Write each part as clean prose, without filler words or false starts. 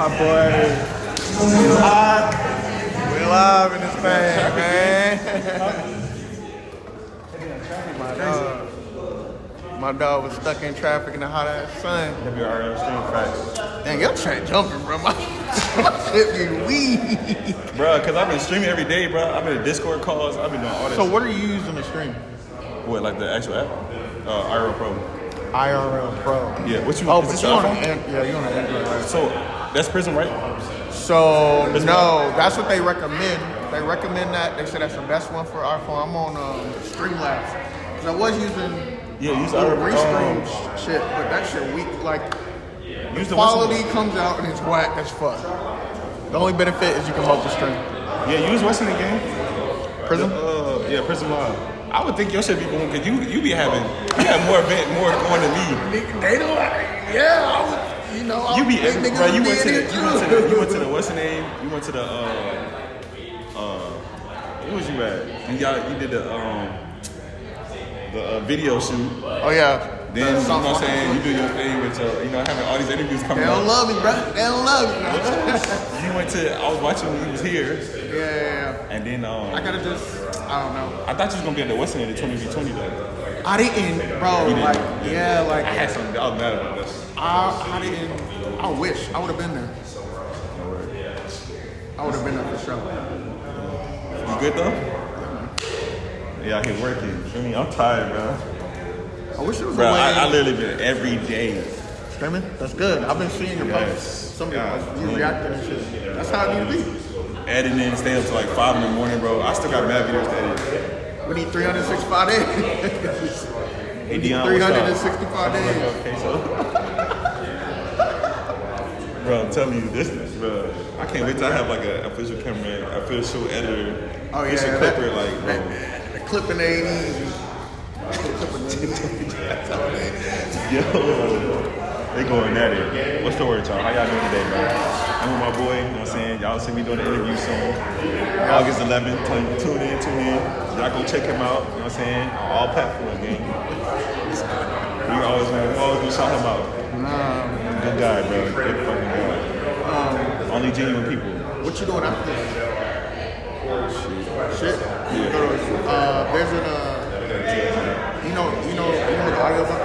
My boy. We live in this thing, man. My dog was stuck in traffic in the hot ass sun. WRL stream facts. Dang, your train jumping, bro. My shit be weak. Bro, because I've been streaming every day, bro. I've been in Discord calls. I've been doing all this. So what are you using to stream? What, like the actual app? IRL Pro. IRL Pro. Yeah, what you Oh, is but this you your on iPhone? you on an Android, right? So, that's Prism, right? So, no, that's what they recommend. They recommend that. They say that's the best one for our phone. I'm on Streamlabs. Because I was using Use Restream shit, but that shit weak. Like, use the quality comes out and it's whack as fuck. The only benefit is you can multi-stream. Yeah, use what's in the game? Prism? Prism Live. I would think your shit be going, because you be having, you have more going than me. They don't, yeah, I would, you know, You be, bro, you went to the, what's the name? You went to the, where was you at? You did the video shoot. Oh, yeah. Then, you know what I'm saying, you do your thing with your, having all these interviews coming They out. don't love me, bro. They don't love me. I was watching when he was here. Yeah. And then, I gotta just, I don't know. I thought you was going to be at the Western at the 20v20 though. I didn't, bro. You didn't? Like, yeah, like, I had something, I was mad about this. I didn't, I wish I would have been there. I would have been there for sure. You good though? Yeah, I here working. I mean, I'm tired, bro. I wish it was Bro, a way. I literally been every day. Streaming? That's good. I've been seeing your posts. Some of you reacting and shit. That's how it need to be. Editing, stay up till like 5 in the morning, bro. I still got mad videos to edit. We need 365 days. Hey, We need Dion, 365 days. Okay, so. Bro, I'm telling you, this, bro. I can't wait till I have like an official cameraman, official editor, official clipper, like, bro. The clipping ain't easy. Yo, they going at it. What's the word, y'all? How y'all doing today, bro? I'm with my boy, you know what I'm saying? Y'all see me doing the interview soon. August 11th, tune in. Y'all go check him out, you know what I'm saying? On all platforms, gang. We always gonna shout him out. Nah. Good guy, bro. Good fucking guy. Only genuine people. What you doing after this? Shit? Yeah. There's an, you know the audio box?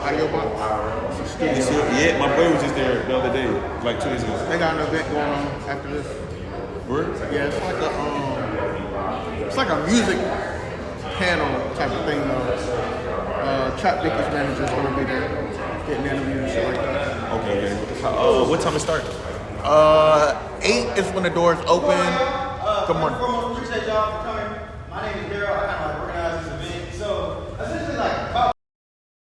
Audio box? It's a studio. Yeah, my boy was just there the other day, like 2 days ago. They got an event going on after this. Word? Yeah, it's like a music panel type of thing though. Trap Dicky's manager's gonna be there, getting interviews and shit like that. Okay. What time it start? 8 is when the doors open. Good morning. Appreciate y'all for coming. My name is Daryl. I kind of organize this event. So essentially, like, about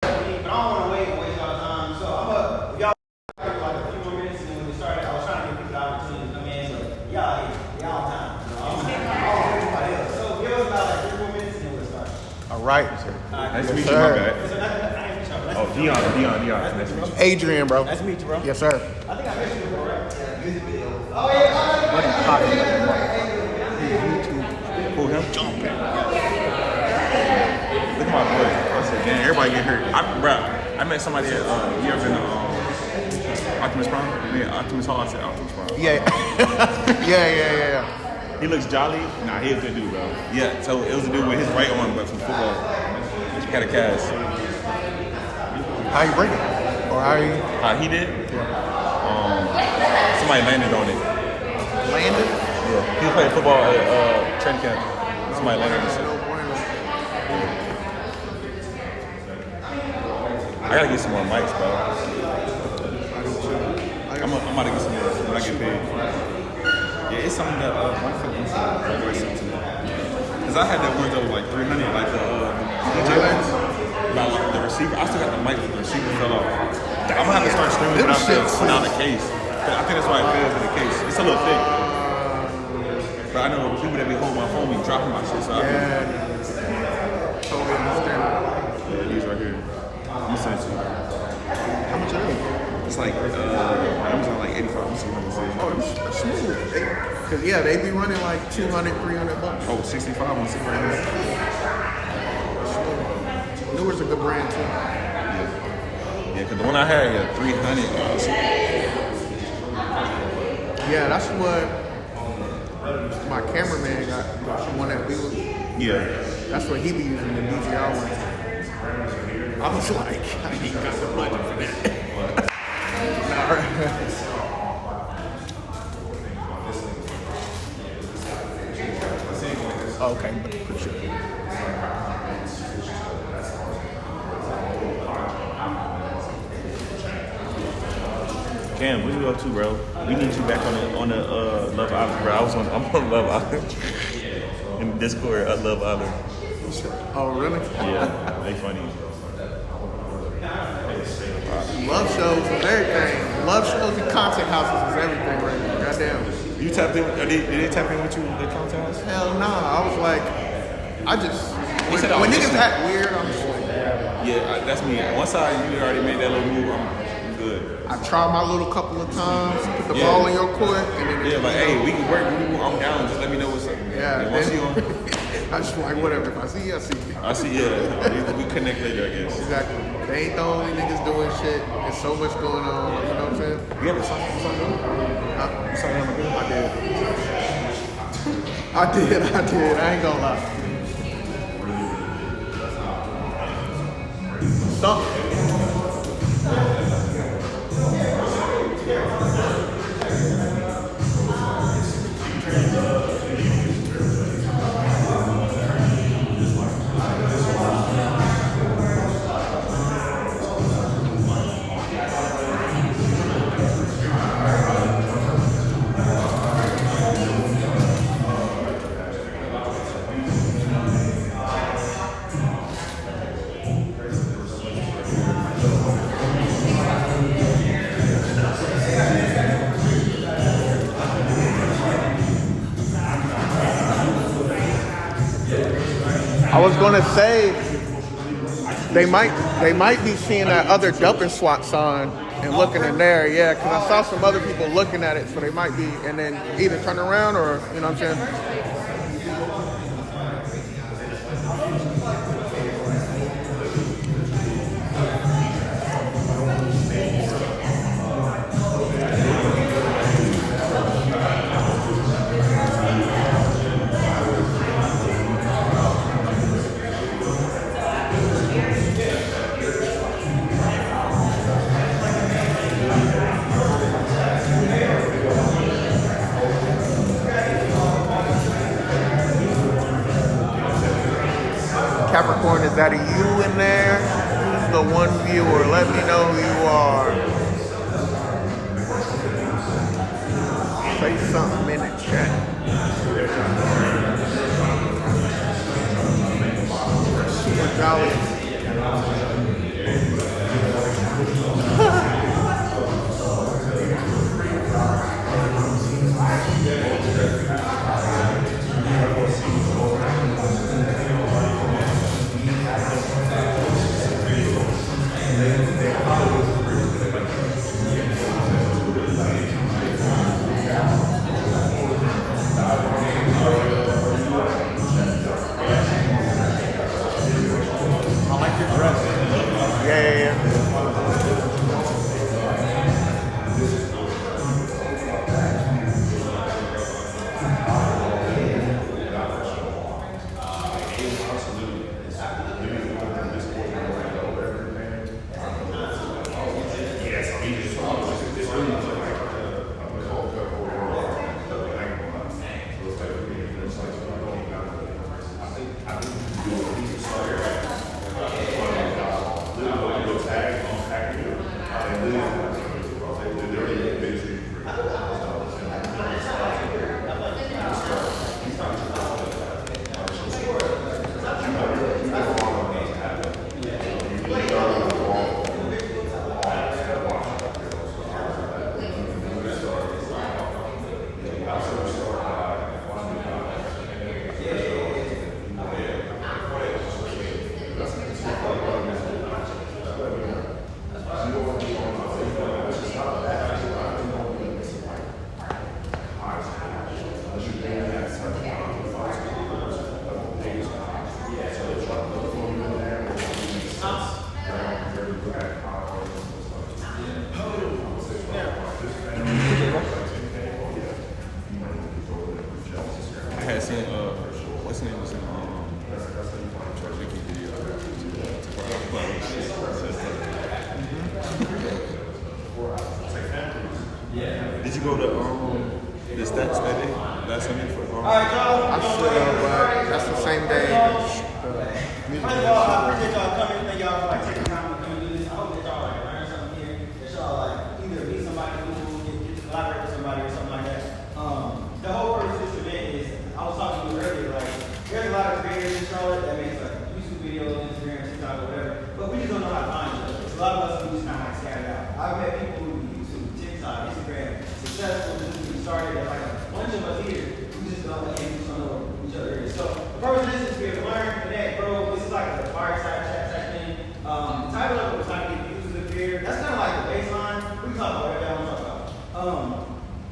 but I don't want to wait and waste y'all time. So I'm if y'all like a few more minutes and then when we started, I was trying to give people the opportunity to come in. So y'all on time. I don't want everybody else. So give us about like 3 more minutes and then we'll start. All right. Nice to meet you, my bad. Oh, Dion. Nice to meet you. Adrian, bro. Nice to meet you, bro. Yes, sir. I think I met you before, right? Music video. Oh, yeah. Who, him? Look at my boy. I said, damn, everybody get hurt. I met somebody at, you ever been to Optimus Prime? Yeah, Optimus Hall. I said Optimus Prime. Yeah. Yeah. He looks jolly. Nah, he a good dude, bro. Yeah, so it was a dude with his right arm, but from football. He had a cast. How you break it? Or how you How he did? Somebody landed on it. landed? Yeah. He was playing football at training camp. Somebody landed on it. I gotta get some more mics, bro. I'm about to get some more when I get paid. Yeah, it's something that my feelings because I had that one that was like 300, like the DJ ones. About like the receiver. I still got the mic, but the receiver fell off. I'm gonna have to start streaming without the case. I think that's why it fails in the case. It's a little thick. But I know people that be holding my phone be dropping my shit, so Totally understand. yeah, these right here. I'm gonna send it to you. How much are they? It's like Amazon like 85. I'm see what I'm saying. Oh, that's smooth. Because, yeah, they be running like $200, $300. Oh, 65 on see right here. Newer's a good brand, too. Yeah, because the one I had, 300. Yeah, that's what my cameraman got. The one that we was. Yeah. That's what he be using the DVR one. I was like, I ain't got the money for that. Okay, but for sure. Cam, what you up to, bro? We need you back on the Love Island, bro. I'm on Love Island. In Discord, I Love Island. Oh, really? Yeah, they funny. Love shows is everything. Love shows and content houses is everything right now. Goddamn. You tapped in? Did they tap in with you the contest? Hell nah. I was like, I just said I when was niggas listening. act weird, I'm just like, Yeah, that's me. Once you already made that little move, I'm good. I try my little couple of times, put the Yeah. ball in your court, and then Yeah, like, hey, we can work. I'm down. Just let me know what's up. Yeah, And once then- you on, I just like whatever. If I see you, I see you. I see. Yeah, we connect later, I guess. Exactly. They ain't the only niggas doing shit. There's so much going on. You know what I'm saying? You ever signed on? You signed on the bill? I did. I ain't gonna lie. Stop. I was gonna say they might be seeing that other dump and swat sign and looking in there, yeah, because I saw some other people looking at it, so they might be, and then either turn around or, you know what I'm saying? Capricorn, is that a you in there? Who's the one viewer? Let me know who you are. Say something in the chat. Super jolly. had seen what's his name was in Vicky video. Did you go to the stats that day last Sunday for All right, y'all. I should have, but that's the same day. First of all, I appreciate y'all coming. Thank y'all for like taking time to come and do this. I hope that y'all like learn something here. That y'all like either meet somebody new, get to collaborate with somebody or something like that. The whole purpose of this event is, I was talking to you earlier, like there's a lot of creators in Charlotte that makes like YouTube videos, Instagram, TikTok, or whatever, but we just don't know how to find each other. It's a lot of us who just kind of like scattered out. I've met people who do YouTube, TikTok, Instagram, successful, just getting started. There's like a bunch of us here who just don't know who each other is. So the purpose of this is to learn, connect, bro. This is like a fireside chat type thing. The title of it was how to get views as a creator. That's kind of like the baseline. We can talk about whatever I want to talk about.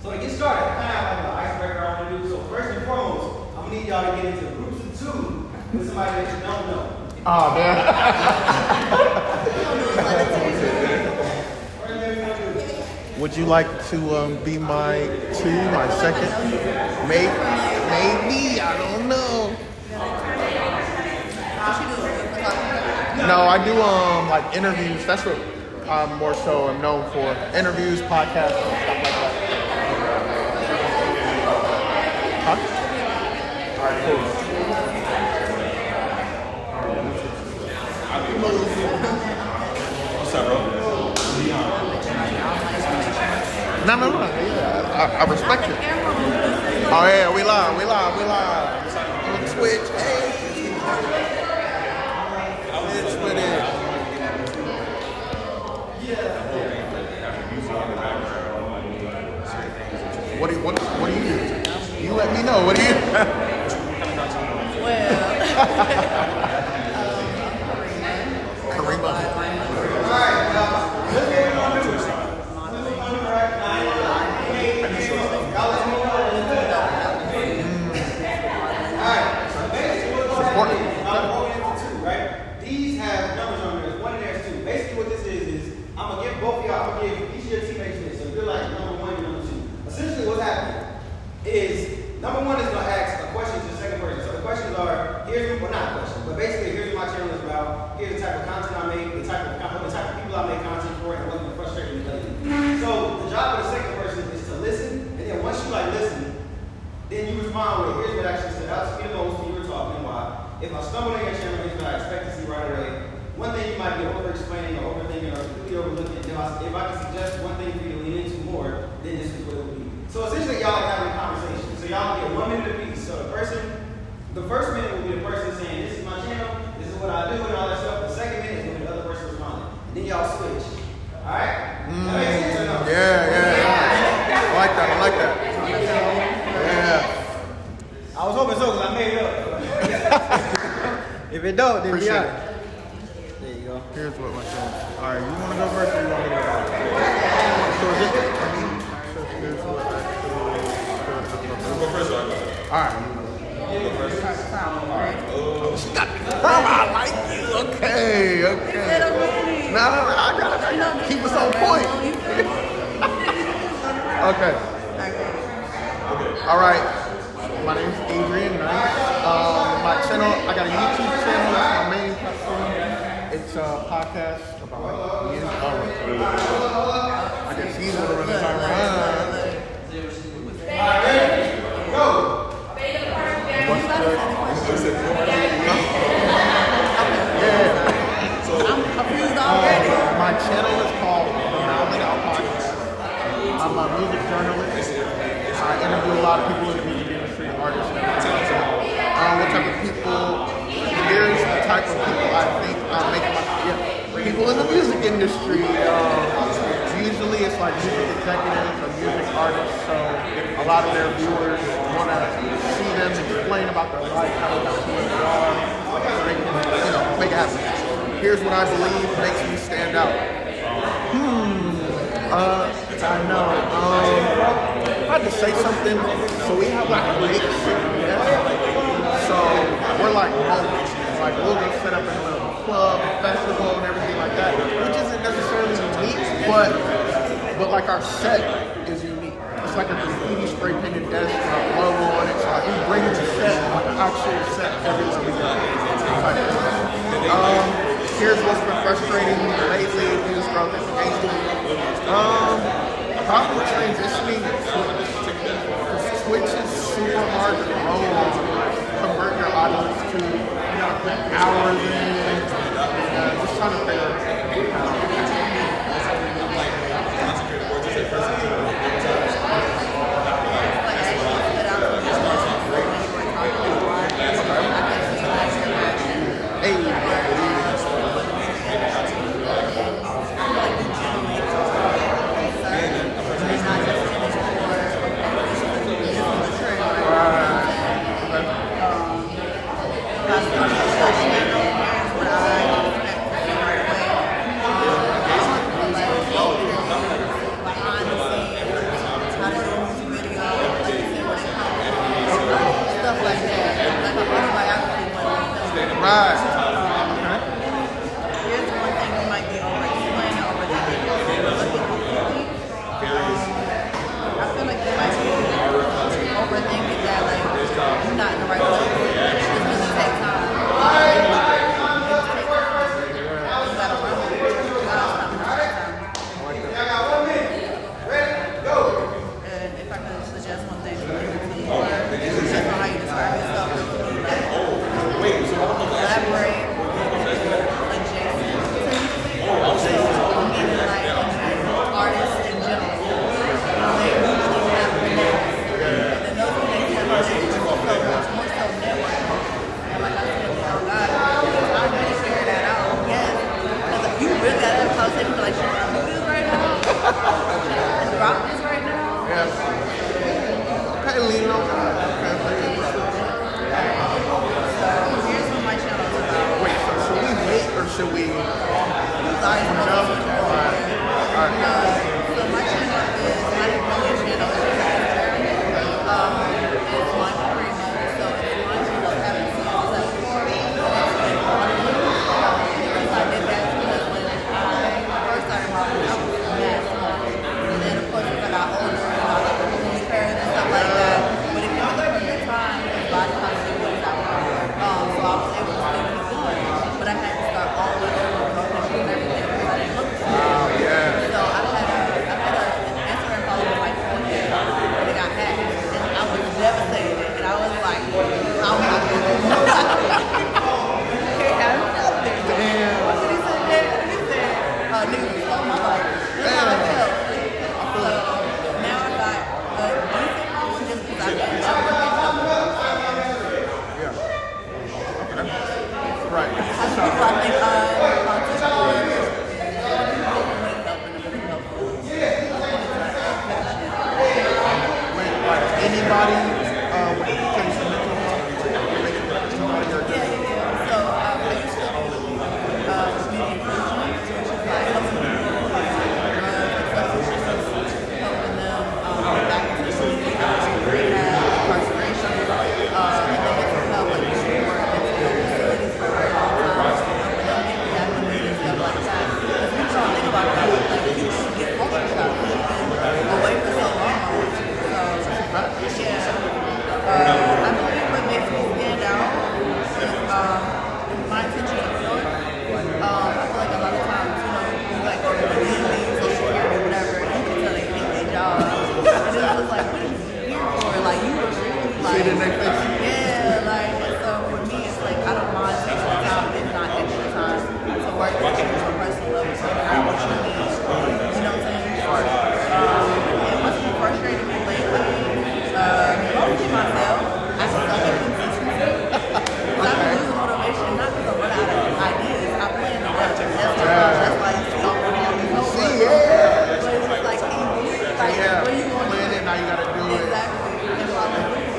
So to get started, I kind of have like an icebreaker I want to do. So first and foremost, I'm gonna need y'all to get into groups of two with somebody that you don't know. Oh man. Would you like to be my second? Maybe, I don't know. No, I do like interviews. That's what I'm more so am known for. Interviews, podcasts, and stuff like that. Huh? All right, cool. What's up, bro? No. Yeah, I respect it. Oh yeah, we live. On Twitch, hey. Twitch with it. What do you do? You let me know. What do you? Karima. These have numbers on there. One and there's two. Basically, what this is I'm gonna give both of y'all. I'm gonna give each of your teammates this. So you're like number one, you're number two. Essentially, what's happening is number one is gonna ask a question to the second person. So the questions are not questions, but basically here's what my channel is about. Here's the type of content I make, the type of people I make content for, and what's frustrating me lately. So the job of the second person is to listen, and then once you like listen, then you respond with here's what actually stood out to me the most when you were talking. Why? If I stumble on your channel, here's what I expect to see right away. One thing you might be over-explaining or overthinking or completely overlooking. If I can suggest one thing for you to lean into more, then this is what it would be. So essentially, y'all are having a conversation. So y'all get 1 minute apiece. So the first minute will be the person saying, this is my channel, this is what I do, and all that stuff. The second minute is when the other person responding. And then y'all switch. All right? That makes sense or no? Yeah. I like that. Yeah. I was hoping so because I made it up. If it don't, then Appreciate be it. honest. There you go. Here's what my channel. All right, you want to go first or you want me to go first? So here's what Go first, or I go? all right. Go first. I like you. Okay. No, I gotta keep us on point. Okay. All right. My name's Adrian Knight. My channel, I got a YouTube channel. That's my main platform. It's a podcast about music. I guess he's gonna run the timer. Go. What's the I'm confused already. my channel is called Phenomenal Out Podcast. I'm a music journalist. I interview a lot of people in the music industry, artists, and everything like that. What type of people? Here's the type of people I think people in the music industry. Usually it's like music executives or music artists, so a lot of their viewers want to see them explain about their life, how they got to where they are, so they can, make it happen. Here's what I believe makes me stand out. I know. If I had to say something, so we have like a big so we're like homies. Like we'll go set up in a little club, festival, and everything like that, which isn't necessarily unique, but like our set is unique. It's like a graffiti spray painted desk with a logo on it. So like we bring the actual set everywhere we go. Here's what's been frustrating lately, news growth and engagement. Probably transitioning Twitch is super hard to grow on, convert your audience to, you know, put hours in, just trying to figure it out. Right. Here's one thing you might be overexplaining or overthinking. I feel like you might be overthinking that, like, you're not in the right place. It's gonna take time. You gotta work. You gotta stop the time. And if I could suggest one thing, it's just on how you describe yourself. Elaborate adjacent to meaning like artists in general. They usually have connects. And those connects have more so networking. And like I said, oh God, I'm going to figure that out. Yes. Because if you really got that conversation, like, should I do this right now? Should I drop this right now? Yeah. Okay, lean on that. Or should we? So my channel is not a million channel. It's one for 3 months. So it's one channel having seasons of 4. Because I did that because when I first started modeling, I was mad small. And then of course as I got older, you know, like the movie parents and stuff like that. But it came at the perfect time because body positive was out. So I was able to still keep going. But I had to start all the way over and everything because I didn't look the same. Oh, yeah. So I had an Instagram follower like 4K, but it got hacked, and I was devastated, and I was like, I'm not gonna do that. Can't have nothing. Damn. What did he say? He said, nigga, you stole my life. That's how I felt. So now I got a decent following just because I've been networking. Right. People I think anybody when it comes to mental health, somebody or just So I used to community inclusion, which is like helping people who are drugs and substance misuse, helping them back into the community, rehab, incarceration, and then mental health, like before mental health facilities for a very long time, helping them get reacclimated and stuff like that. Because people don't think about that, like people get culture shock. They've been away for so long. So yeah, I believe what makes me stand out is my attention to detail. I feel like a lot of times, you know, you like go to the social security or whatever, and you can tell they hate their job. And it's just like, what are you here for? Like, you were really like, see it in their face. yeah, like, and so for me, it's like, I don't mind taking the time, if not extra time, to work with you on a personal level, so I know what you need. You know what I'm saying? And what's been frustrating me lately, mostly myself, I suck at consistency. Because I've been losing motivation, not because I run out of ideas. I plan to work. That's why you see all these notebooks. But it's just like, like, Yeah. what are you going to Plan do? it, now you gotta do it. Exactly. And follow through.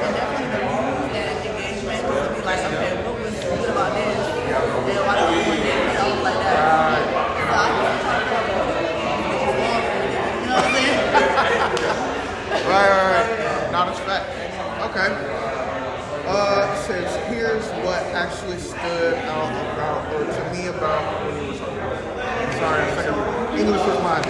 And definitely the views and engagement will be like, okay, what was good about this? And why don't we want this? And stuff like that. So I just try to follow through. You know what I'm saying? Right. Not as fact. Okay. Says here's what actually stood out about, or to me about when you were talking about it. Sorry, I think English was my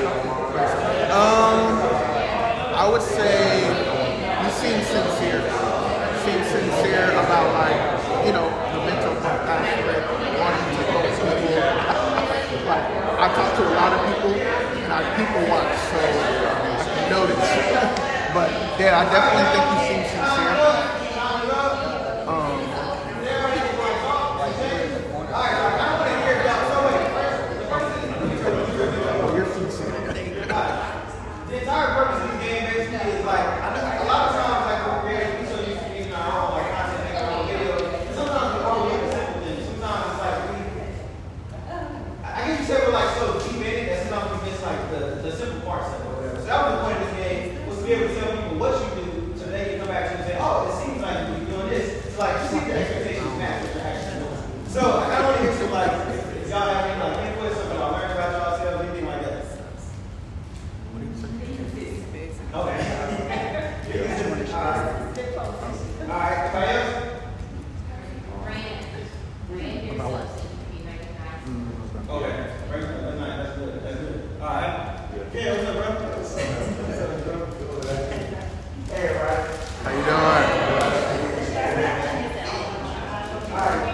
I would say you seem sincere. You seem sincere. Yeah, I definitely think you seem sincere. You're sincere. The entire purpose of this game basically is like, a lot of times, like, for creators, we so used to making our own, like, content, making our own videos. And sometimes we overlook the simple things. Sometimes it's like, I guess you said we're like so deep in it that sometimes we miss, like, the simple parts of it or whatever. So that was the point of this game, was to be able to tell people what you do so they can come back to you and say, oh, it seems like you're doing this. So, like, see if your expectations match what you're actually doing. So, I kind of want to hear some, like, if y'all have any, like, input, something y'all learned about yourselves, anything like that. Okay. All right. Everybody else? Okay. That's nice. That's good. That's good. All right. Yeah, what's up, bro? What's up, bro? Hey, right. How you doing? All right.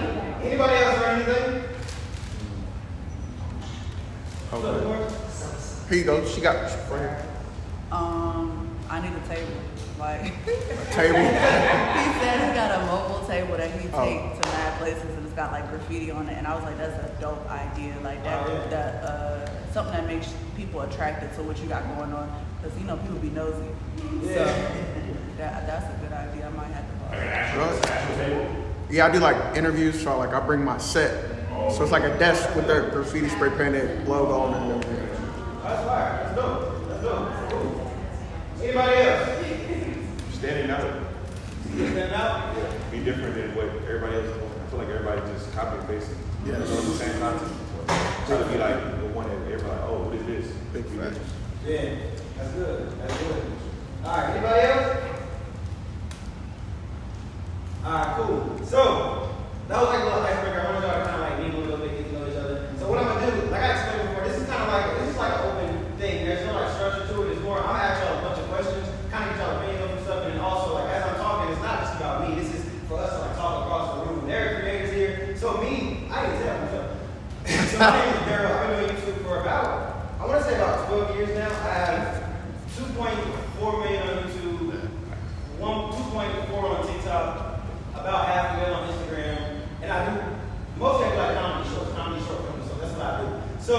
Anybody else learn anything? Here you go. She got I need a table. Like a table. he said he got a mobile table that he takes to mad places and it's got like graffiti on it, and I was like, that's a dope idea. Like that something that makes people attracted to what you got going on, because you know people be nosy. So that's a good idea. I might have to buy it. Yeah, I do like interviews, so like I bring my set. So it's like a desk with their graffiti spray painted logo on it and everything. That's fire. That's dope. That's dope. Anybody else? Standing out. Standing out? Be different than what everybody else is doing. I feel like everybody just copy and pasting. Yeah. Doing the same content. Try to be like the one that everybody like, oh, what is this? Big facts. Yeah, that's good. That's good. All right, anybody else? All right, cool. So, that was like a little icebreaker. I wanted y'all to kind of like meet a little bit, get to know each other. So what I'm gonna do, like I explained before, this is like an open thing. There's no like structure to it. It's more, I'm gonna ask y'all a bunch of questions, kind of get y'all opinions on some stuff, and then also like as I'm talking, it's not just about me. This is for us to like talk across the room. There are creators here. So me, I didn't tell myself. So my name is Daryl. I've been doing YouTube for about, I want to say about 12 years now. I have 2.4 million on YouTube, 2.4 on TikTok, about 500,000 on Instagram, and I do mostly like comedy short films. So that's what I do. So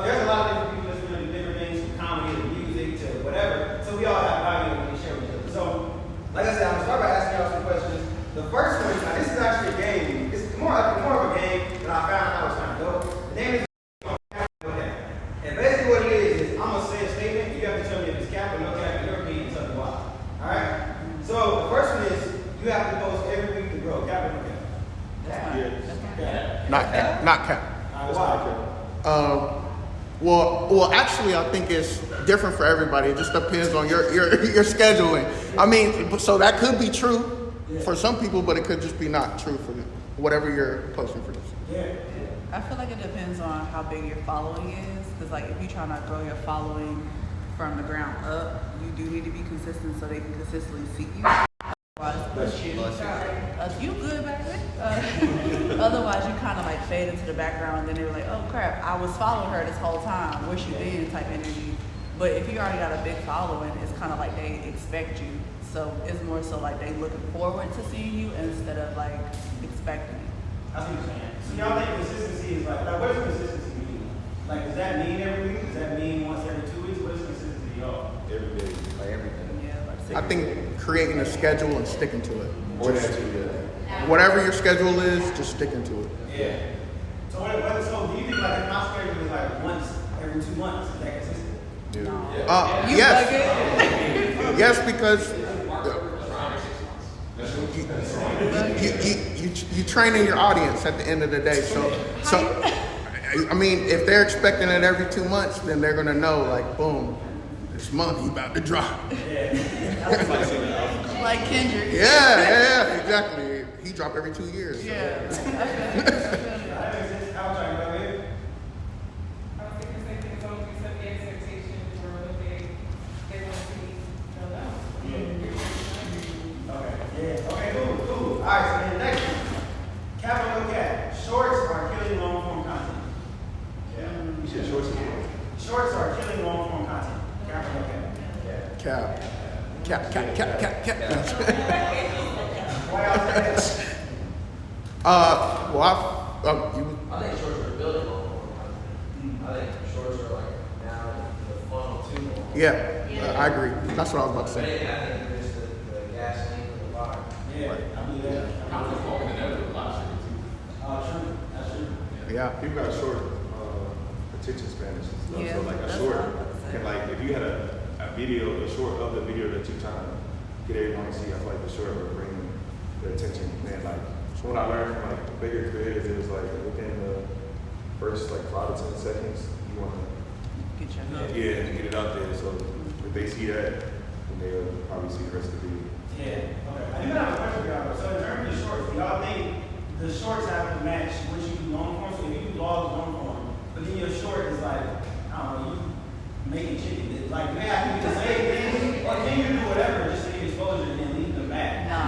there's a lot of different people that's going to do different things, from comedy to music to whatever. So we all have value that we share with each other. So like I said, I'm gonna start by asking y'all some questions. The first one, now this is actually a game. It's more of a game that I found out was kind of dope. The name is okay. And basically what it is I'm gonna say a statement. You have to tell me if it's cap or no cap, and you're repeating and tell me why. All right. So the first one is you have to post every week to grow. Cap or no cap? Yeah. Not cap. Why? Well, actually, I think it's different for everybody. It just depends on your scheduling. I mean, so that could be true for some people, but it could just be not true for whatever you're posting for this. Yeah. I feel like it depends on how big your following is, because like if you're trying to grow your following from the ground up, you do need to be consistent so they can consistently see you. Otherwise, you good, baby. Otherwise, you kind of like fade into the background, and then they're like, "Oh crap, I was following her this whole time. Where she been?" type energy. But if you already got a big following, it's kind of like they expect you. So it's more so like they looking forward to seeing you instead of like expecting you. I see what you're saying. So y'all think consistency is like what does consistency mean? Like, does that mean every week? Does that mean once every 2 weeks? What is consistency, y'all? Every day, like everything. I think creating a schedule and sticking to it. Or that too, yeah. Whatever your schedule is, just sticking to it. Yeah. So so do you think like if my schedule is like once every 2 months, is that consistent? You Yes. Yes, because you training your audience at the end of the day. So I mean, if they're expecting it every 2 months, then they're gonna know like, boom, this month he about to drop. Like Kendrick. Yeah, exactly. He dropped every 2 years. So. Yeah. That makes sense. How about you, baby? I was thinking the same thing. As long as we set the expectation for what they want to see filled out. Yeah. Okay, cool. All right, so then the next one. Cap or no cap? Shorts are killing long form content. Yeah. You said shorts as well. Shorts are killing long form content. Cap or no cap? Cap. Cap. You, I think shorts are building long. I think shorts are like now the funnel too long. yeah, I agree. That's what I was about to But say. I think there's the gasoline for the fire. Yeah, I believe that. I was walking in there with a lot of shit too. True. That's true. Yeah. People got short attention spans. Yeah, So like a that's short what I was about to say. can like if you had a video, a short of the video that you're trying to get everyone to see, I feel like the short would bring their attention. And like so what I learned from like bigger creators, it was like within the first like 5 to 10 seconds, you want to Get your get it out there. So if they see that, then they'll probably see the rest of the video. Yeah. Okay. I do have a question for y'all. So in terms of the shorts, do y'all think the shorts have to match what you do long form? So if you do vlogs long form, but then your short is like, I don't know, you making chicken. Like, do they have to be the same thing? Or can you do whatever just to get exposure and then leave them back? No,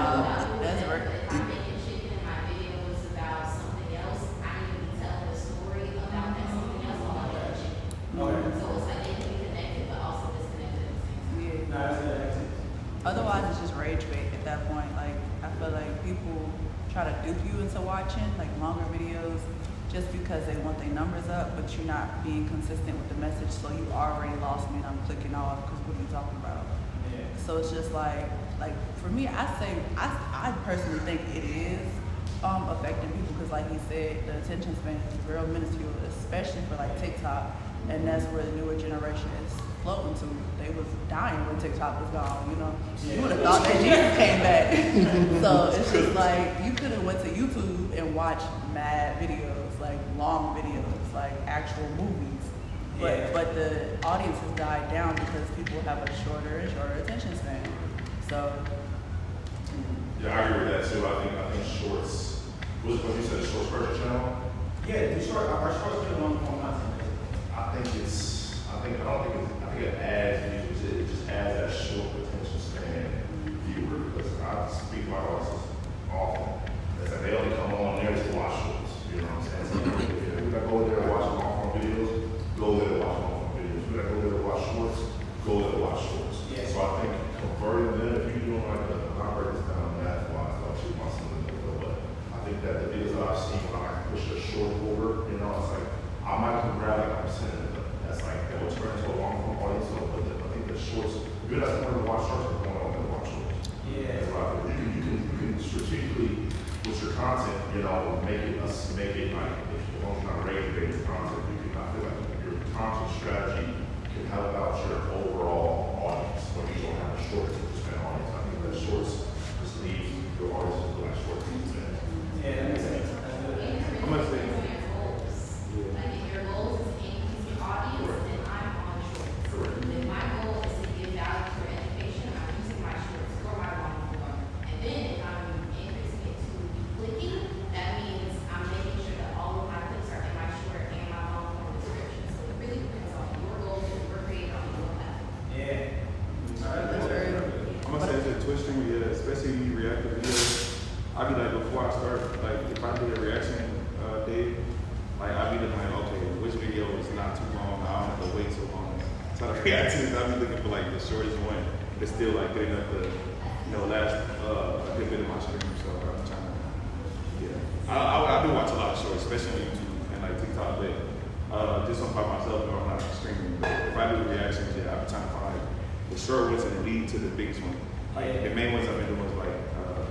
that's work. If I'm making chicken and my video was about something else, I need to be telling a story about that something else while I'm making chicken. Okay. So it's like they can be connected but also disconnected at the same time. Yeah. No, that's good. That makes sense. Otherwise, it's just rage bait at that point. Like, I feel like people try to dupe you into watching like longer videos just because they want their numbers up, but you're not being consistent with the message. So you already lost me, and I'm clicking off because what are you talking about? Yeah. So it's just like for me, I personally think it is affecting people because, like he said, the attention span is real minuscule, especially for like TikTok, and that's where the newer generation is floating to. They was dying when TikTok was gone. You know, you would have thought that Jesus came back. So it's just like you could have went to YouTube and watched mad videos, like long videos, like actual movies. But the audience has died down because people have a shorter and shorter attention span. So Yeah, I agree with that too. I think shorts. What you said, shorts versus channel? Yeah, the short, our shorts do long form content. I don't think it adds views. It just adds that short attention span viewer because I speak to my audiences often. It's like they only come on there to watch shorts. You know what I'm saying? So if we gotta go there and watch long form videos, go there and watch long form videos. If we gotta go there and watch shorts, go there and watch shorts. Yeah. So I think converting them, if you're doing like I'll break this down math wise, I'll shoot myself in the middle, but I think that the videos that I've seen when I push a short over, you know, it's like I might can grab like a percentage of it. That's like that will turn into a long form audience. So, but I think the shorts, if you're not going to watch shorts, you're going to watch shorts. Yeah. That's what I think. You can strategically with your content, you know, make it like if you're not trying to rate based content, you can I feel like your content strategy can help out your overall audience when you don't have a short attention span audience. I think that shorts just leave your audience with like short attention span. Yeah, that makes sense. That's good. I'm gonna say Your goals. Like if your goal is to increase your audience, then I'm on shorts. If my goal is to give value for education, I'm using my shorts for my long form. And then if I'm increasing it to be clicking, that means I'm making sure that all of my clicks are in my short and my long form description. So it really depends on your goals and your creator on your platform. Yeah. that's very. I'm gonna say it's a Twitch stream, yeah, especially reactive videos. I'd be like, before I start, like, if I do a reaction day, like, I'd be looking like, okay, which video is not too long? I don't have to wait so long. So the react to, I'd be looking for like the shortest one, but still like getting up the, last a good bit of my stream. So I'm trying to, yeah. I do watch a lot of shorts, especially on YouTube and like TikTok, but just on by myself, I'm not streaming. But if I do reactions, yeah, I'm trying to find the short ones and lead to the biggest one. Like the main ones I've been doing is like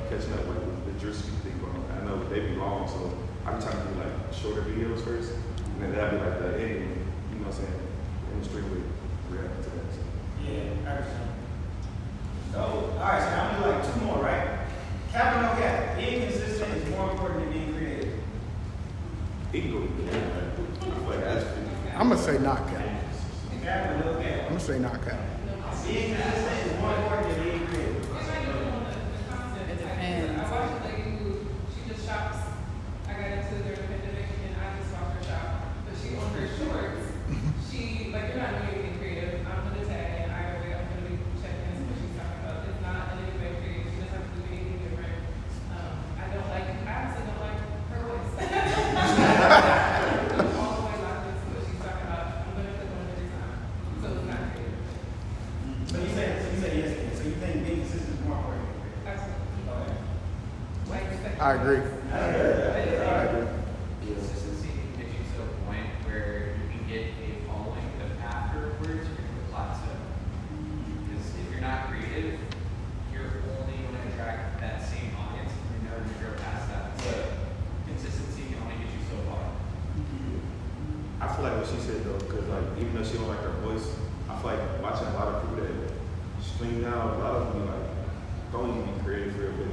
catching up like with the Jersey thing going on. I know they be long, so I'm trying to do like shorter videos first, and then that'll be like the ending, you know what I'm saying, in the stream with reacting to that. So. Yeah, I understand. So, alright, so now we do like 2 more, right? Cap or no cap? Being consistent is more important than being creative. It can go to the end, man. I feel like that's I'm gonna say not cap. Cap or no cap? I'm gonna say not cap. Being consistent is more important than being creative. It might be on the content. It depends. I watched a lady who, she just shops. I got into during the pandemic and I just watched her shop. But she, on her shorts, she, like, you're not doing anything creative. I'm gonna tag and either way, I'm gonna be checking in what she's talking about. It's not in any way creative. She doesn't have to do anything different. I honestly don't like her voice. I'm all the way locked into what she's talking about. I'm gonna click on it every time. So it's not creative. So you say yes. So I agree. Consistency can get you to a point where you can get a following, but afterwards you're going to plateau. Because if you're not creative, you're only going to attract that same audience, and you're never going to grow past that. So consistency can only get you so far. I feel like what she said though, because like even though she don't like her voice, I feel like watching a lot of people that stream now, a lot of them like don't even be creative for it, but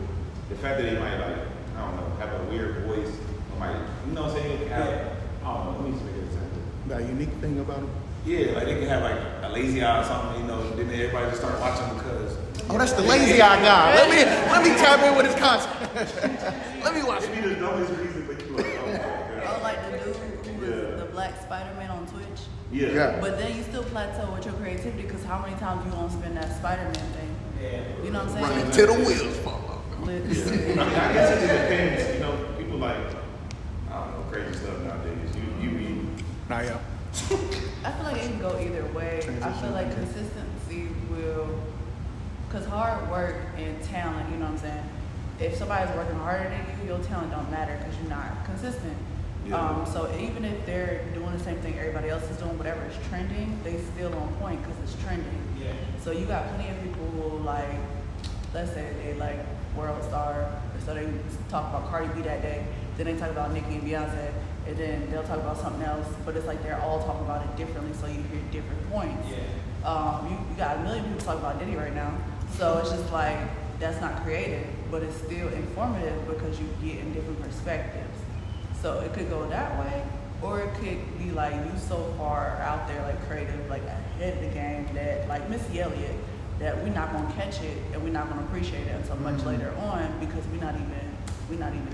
the fact that they might like, I don't know, have a weird voice, or might, you know what I'm saying? Have, I don't know, let me just make an example. That unique thing about him. Yeah, like they can have like a lazy eye or something, you know, then everybody just start watching because. Oh, that's the lazy eye guy. Let me tap in with his content. Let me watch. It'd be the dumbest reason, but you like, oh my Oh, god. like the dude who was the Black Spider-Man on Twitch. Yeah. Yeah. But then you still plateau with your creativity because how many times you gonna spin that Spider-Man thing? You know what I'm saying? Running till the wheels fall off. Literally. I mean, I guess it just depends, you know, people like, I don't know, crazy stuff nowadays. You be, Nah, yeah. I feel like it can go either way. I feel like consistency will, because hard work and talent, you know what I'm saying? If somebody's working harder than you, your talent don't matter because you're not consistent. Yeah. So even if they're doing the same thing everybody else is doing, whatever is trending, they still on point because it's trending. Yeah. So you got plenty of people who like, let's say they like world star, so they talk about Cardi B that day, then they talk about Nicki and Beyonce, and then they'll talk about something else, but it's like they're all talking about it differently, so you hear different points. Yeah. You got a million people talking about Diddy right now, so it's just like, that's not creative, but it's still informative because you get in different perspectives. So it could go that way, or it could be like you so far out there, like creative, like ahead of the game that, like Missy Elliott, that we're not gonna catch it and we're not gonna appreciate it until much later on because we're not even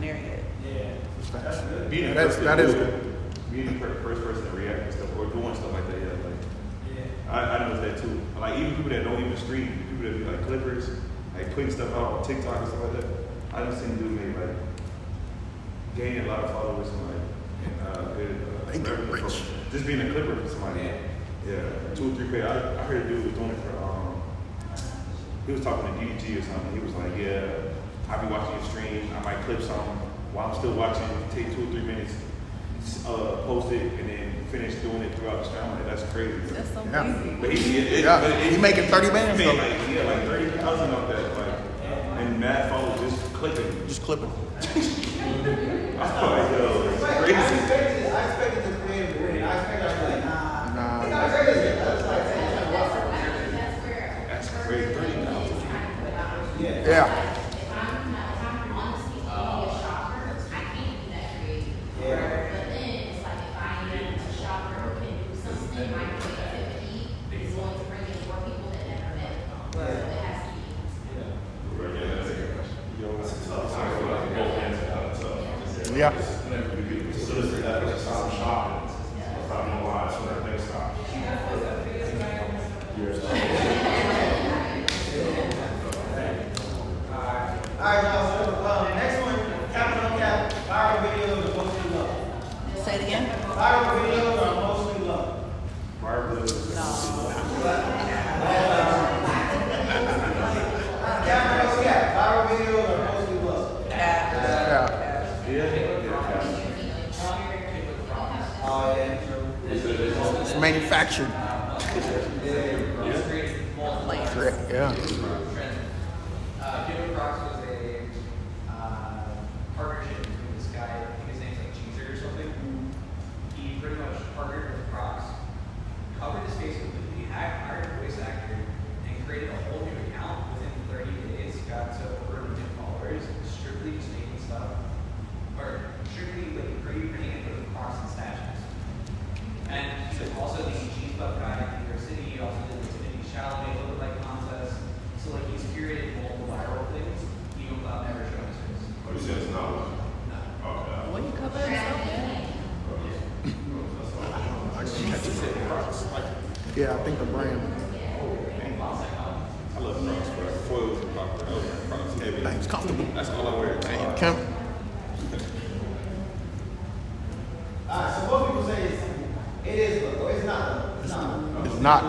there yet. Yeah. That's good. being the That's- first that to is do good. it, being the first person to react to stuff or doing stuff like that, yeah, like. Yeah. I noticed that too. Like even people that don't even stream, people that be like clippers, like putting stuff out on TikTok and stuff like that. I just seen dude make like gain a lot of followers and like They get revenue rich. from just being a clipper for somebody. Yeah, 2 or 3 K. I heard a dude was doing it for he was talking to DDG or something. He was like, yeah, I be watching your stream. I might clip something while I'm still watching. Take 2 or 3 minutes, post it, and then finish doing it throughout the stream. Like, that's crazy. That's so Yeah. easy. But he Yeah, he making 30 bands He made though. like, yeah, like 30,000 off that, like, and mad followers just clicking. Just clipping. I was like, yo, it's I crazy. expected the creative to win. I expected to be like, nah. Nah. It's not crazy. That's like saying that. That's where. That's crazy. 30,000. Yeah. Yeah. If I'm honestly only a shopper, I can't be that creative. Yeah. But then it's like if I am a shopper who can do something, my creativity is going to bring in more people that never met. So it has to be. Yeah. So this is that stop shopping. Stop no lies, so that thing stops. Alright, y'all. So, next one, cap or no cap, viral videos are mostly loved. Say it again? Viral videos are mostly loved. Cap or no cap, viral videos are mostly loved. Yeah. Oh, yeah, true. It's manufactured. Correct. Yeah. Giving Crocs was a partnership between this guy, I think his name's like Cheezer or something. He pretty much partnered with Crocs, covered his face completely, hired a voice actor, and created a whole new account within 30 days. Got to over 1 million followers, strictly just making stuff, or strictly like printing and putting Crocs in statues. And he was also the G Club guy in New York City. He also did the Timothy Chalamet look-alike contest. So like he's curated multiple viral things, even without never showing his face. Oh, you said it's not one? No. Okay. When you cover yourself, yeah. Yeah, I think the brand. I love Crocs, bro. Before it was popular, I was wearing Crocs heavy. It's comfortable. That's all I wear. Camp. Alright, so most people say it is love, or it's not love. It's not love. It's not.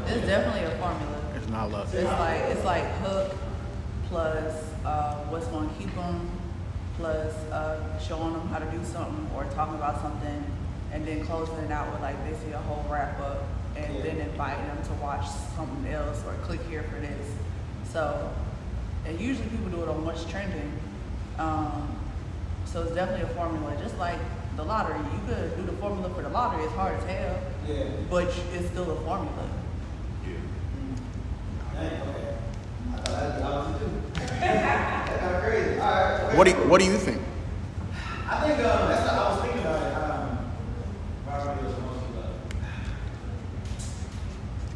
It's definitely a formula. It's not love. It's like hook plus what's going to keep them plus showing them how to do something or talking about something, and then closing it out with like basically a whole wrap up, and then inviting them to watch something else or click here for this. So, and usually people do it on what's trending. So it's definitely a formula, just like the lottery. You could do the formula for the lottery, it's hard as hell, but it's still a formula. Dang, okay. I thought that'd be opposite too. That's kind of crazy. All right. Okay. What do you think? I think that's what I was thinking about it. Viral videos are mostly like.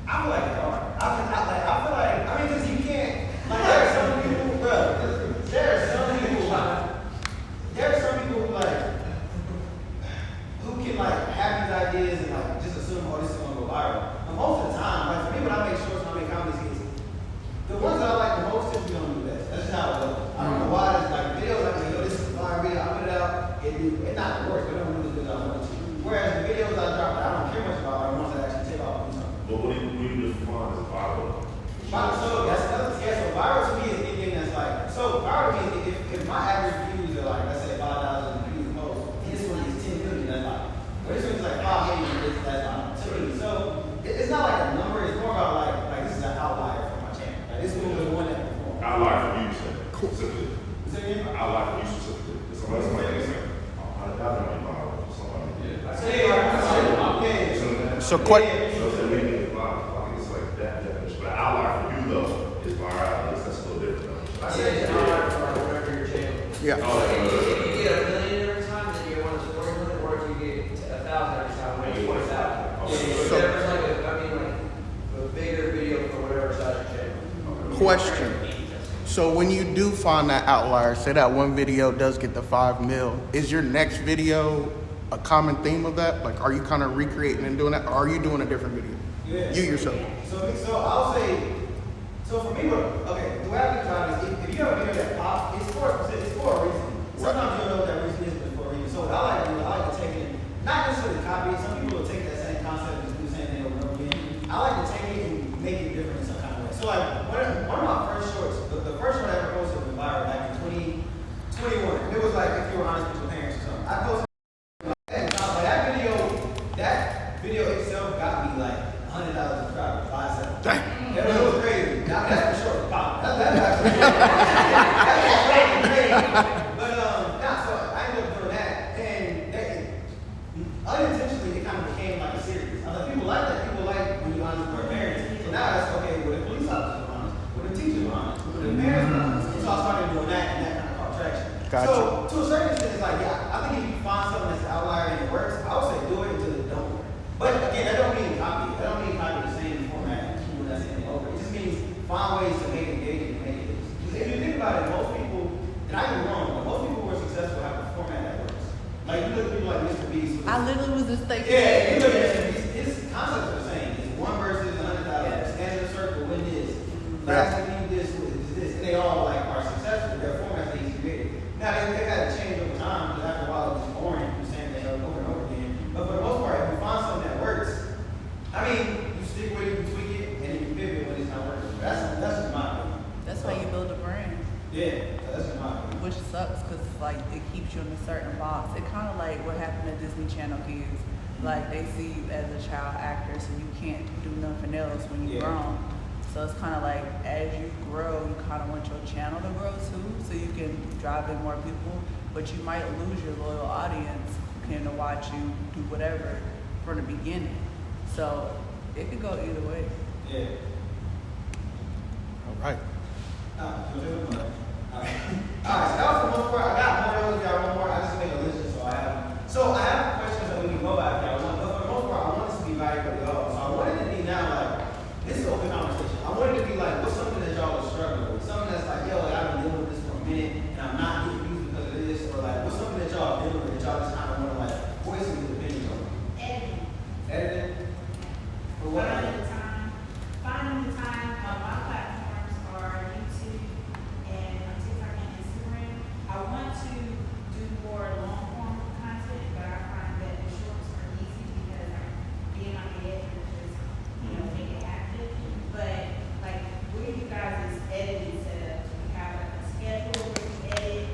I feel like it's hard. I feel like, I mean, because you can't, like, there are some people, bro, there are some people who, like, who can, like, have these ideas and, like, just assume, oh, this is going to go viral. But most of the time, like, for me, when I make shorts, when I make comedy skits, the ones that I like the most typically don't do that. That's just how it goes. I don't know why. It's like videos like, yo, this is a fire video. I put it out. It's not the worst, but it don't do as good as I want it to. Whereas the videos I drop that I don't care much about are the ones that actually take off and do something. But what do you define as viral? So that's another. Yeah. So viral to me is anything that's like. So viral to me is if my average views are like, let's say 5,000 views a post, and this one is 10 million. That's like. Or this one is like 5 million. That's like to me. So it's not like a number. It's more about like this is an outlier for my channel. Like this one was one that performed. Outlier for you, specifically. Say again? Outlier for you specifically. Somebody can say, oh, I don't know viral for somebody. So So they make it viral. I think it's like that definition. But outlier for you though is virality. That's a little different. I say it's hard for like whatever your channel. Yeah. If you get 1 million every time, then you want to support 1 million, or if you get 1,000 every time, when you 20,000. Whatever's like a bigger video for whatever size your channel. Question. So when you do find that outlier, say that one video does get the 5 mil, is your next video a common theme of that? Like, are you kind of recreating and doing that, or are you doing a different video? Yeah. You yourself. So I'll say, so for me, okay, the way I think about it is if you have a video that pops, it's for a reason. Sometimes you don't know what that reason is, but it's for a reason. So what I like to do, I like to take it, not necessarily copy it. Some people will take that same concept and do the same thing over and over again. I like to take it and make it different in some kind of way. So like one of my first shorts, the first one I ever posted was viral back in 2021. It was like if you were honest with your parents or something. I posted that video itself got me like 100,000 subscribers, 5 seconds. Dang. It was crazy. Now, that's for sure. Pop. That's actually crazy. But so I ended up doing that, and unintentionally it kind of became like a series. I thought people like that. People like when you're honest with their parents. So now it's okay. Well, the police officers are honest. Well, the teachers are honest. Well, the parents are honest. So I started doing that, and that kind of caught traction. Gotcha. So to a certain extent, it's like, yeah, I think if you find something that's an outlier and it works, I would say do it until it don't work. But again, that don't mean copy. That don't mean copy the same format and keep doing that same thing over. It just means find ways to make it engaging and make it. Because if you think about it, most people, and I can be wrong, but most people who are successful have a format that works. Like you look at people like Mr. Beast. I literally was just thinking. Yeah, you look at Mr. Beast. His concepts are the same. It's 1 versus 100,000. Stand in a circle, win this. Last thing you do is this. And they all like are successful. Their formats that he's created. Now they had to change over time because after a while it was boring. The same thing over and over again. But for the most part, if you find something that works, I mean, you stick with it, you tweak it, and you pivot when it's not working. That's just my opinion. That's how you build a brand. Yeah, that's just my opinion. Which sucks because like it keeps you in a certain box. It kind of like what happened to Disney Channel kids. Like they see you as a child actor, so you can't do nothing else when you're grown. So it's kind of like as you grow, you kind of want your channel to grow too, so you can drive in more people. But you might lose your loyal audience who came to watch you do whatever from the beginning. So it could go either way. Yeah. All right. Alright, so that was the most part. I got more of those, y'all want more. I just made a list so I have. So I have questions that we can go after. But for the most part, I want this to be valuable to y'all. So I want it to be now like this is open conversation. I want it to be like what's something that y'all are struggling with? Something that's like, yo, like, I've been dealing with this for a minute and I'm not getting views because of this, or like what's something that y'all are dealing with that y'all just kind of want to like voice your opinions on. Editing. For what? Finding the time. My platforms are YouTube and TikTok and Instagram. I want to do more long form content, but I find that the shorts are easy because I'm being on the edge and just make it active. But like, where you guys' editing setup? Do you have like a schedule where you edit?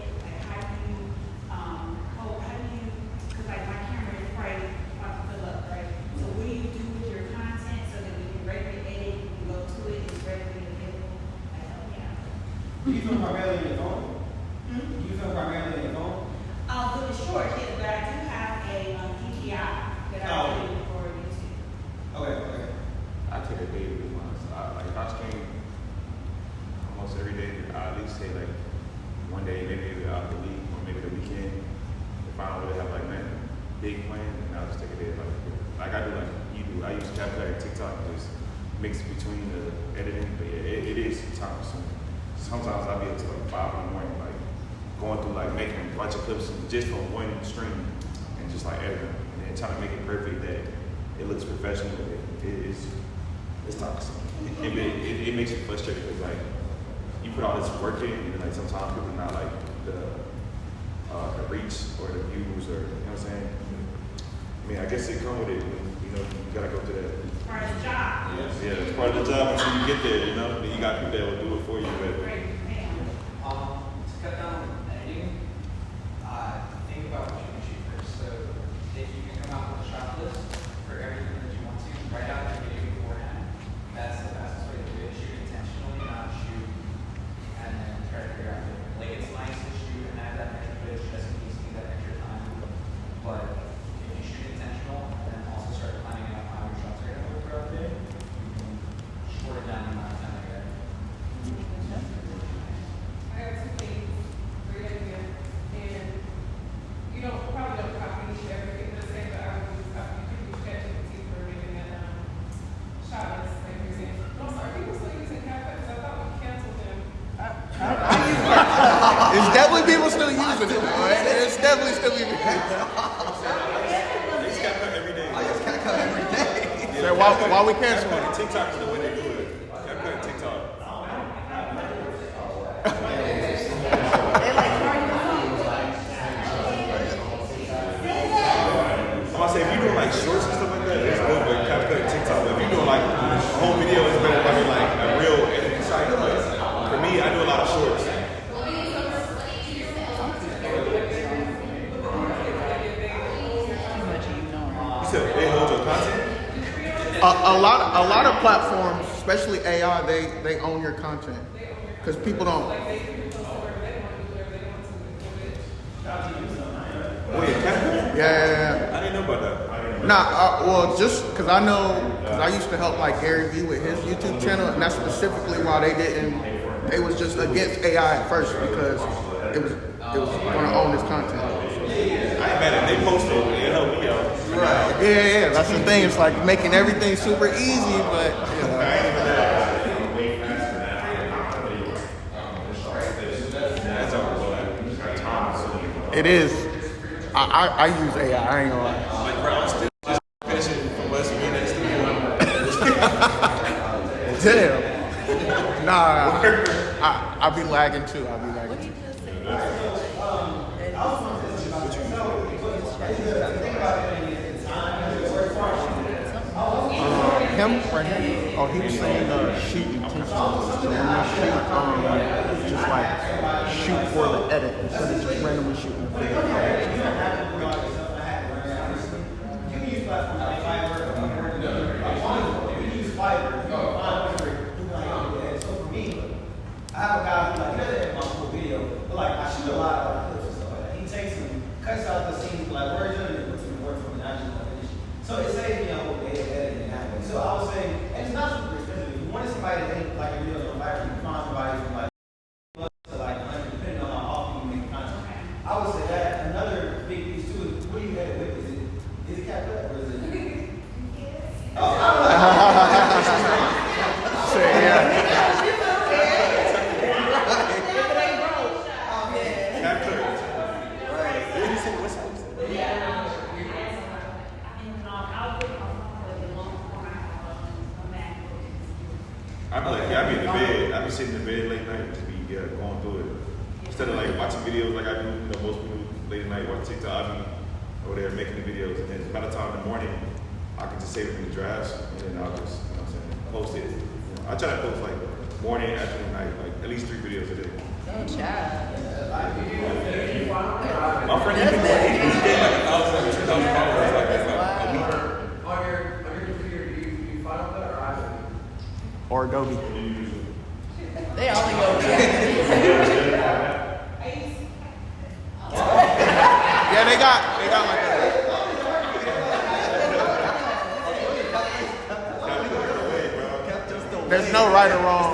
don't really have like man big plan, and I'll just take it there like I do like you do. I use CapCut and TikTok and just mix between the editing, but yeah, it is time consuming. Sometimes I'll be up to like 5 in the morning, like going through like making a bunch of clips just from one stream and just like editing and then trying to make it perfect that it looks professional. It's time consuming. It makes you frustrated because like you put all this work in and like sometimes people not like the reach or the views or you know what I'm saying. I mean, I guess it come with it. You know, you gotta go through that. Part of the job. Yeah, it's part of the job until you get there. You know, then you got people that will do it for you. But To cut down on editing, think about what you can shoot first. So if you can come out with a shot list for everything that you want to, write out your video beforehand. That's the fastest way to do it. Shoot intentionally, not shoot and then try to figure out. Like it's nice to shoot and add that extra footage just in case you need that extra time. But if you shoot intentional and then also start planning out how your shots are going to go throughout the day, you can shorten down the amount of time that you're I have two things. Great idea. And you probably don't copy everything the same, but I would use copy. You can use ChatGPT for making that shot list, like you're saying. No, sorry, people still using CapCut because I thought we canceled them. It's definitely people still using it. Right? It's definitely still using it. they just got cut every day. So why we canceling it? TikTok is the way they do it. CapCut and TikTok. I'm gonna say if you're doing like shorts and stuff like that, it's good with CapCut and TikTok. But if you're doing like a whole video, it's better having like a real editing site. But for me, I do a lot of shorts. You said they hold your content? A lot of platforms, especially AI, they own your content because people don't. Wait, CapCut? Yeah. I didn't know about that. Well, just because I know, because I used to help like Gary Vee with his YouTube channel, and that's specifically why they was just against AI at first because it was going to own his content. I ain't mad at it. They posted it. It helped me out. Right. Yeah. That's the thing. It's like making everything super easy, but you know. It is. I use AI. I ain't gonna lie. Like, bro, I'm still just finishing from us being in the studio. Damn. Nah. I be lagging too. I be lagging too. Him right here. Oh, he was saying shoot intentionally. So when you shoot, just like shoot for the edit instead of just randomly shooting the video. You can use platforms like Fiverr. You can use Fiverr. You can find whatever. So for me, I have a guy who like he doesn't edit my full video, but like I shoot a lot of clips and stuff like that. He takes them, cuts out the scenes like words in and puts them in work for me. And I just want to finish. So it saves me a whole day of editing that way. So I was saying, and it's not super expensive. If you wanted somebody to edit like a video on Fiverr, you can find somebody from like to like 100, depending on how often you make content. I would say that another big piece too is what do you edit with? Is it CapCut or is it? Oh, I don't know. So, yeah. I be in the bed. I be sitting in the bed late night to be going through it. Instead of like watching videos like I do, you know, most people late at night watch TikTok. I be over there making the videos, and then by the time in the morning, I can just save it in the drafts, and then I'll just, you know what I'm saying, post it. You know, I try to post like morning, afternoon, night, like at least 3 videos a day. Oh, child. My friend, he did like 1,000, 2,000 followers like that, like a week. On your computer, do you Final Cut or iPhone? Or Adobe. They only go. Yeah, they got like that. There's no right or wrong.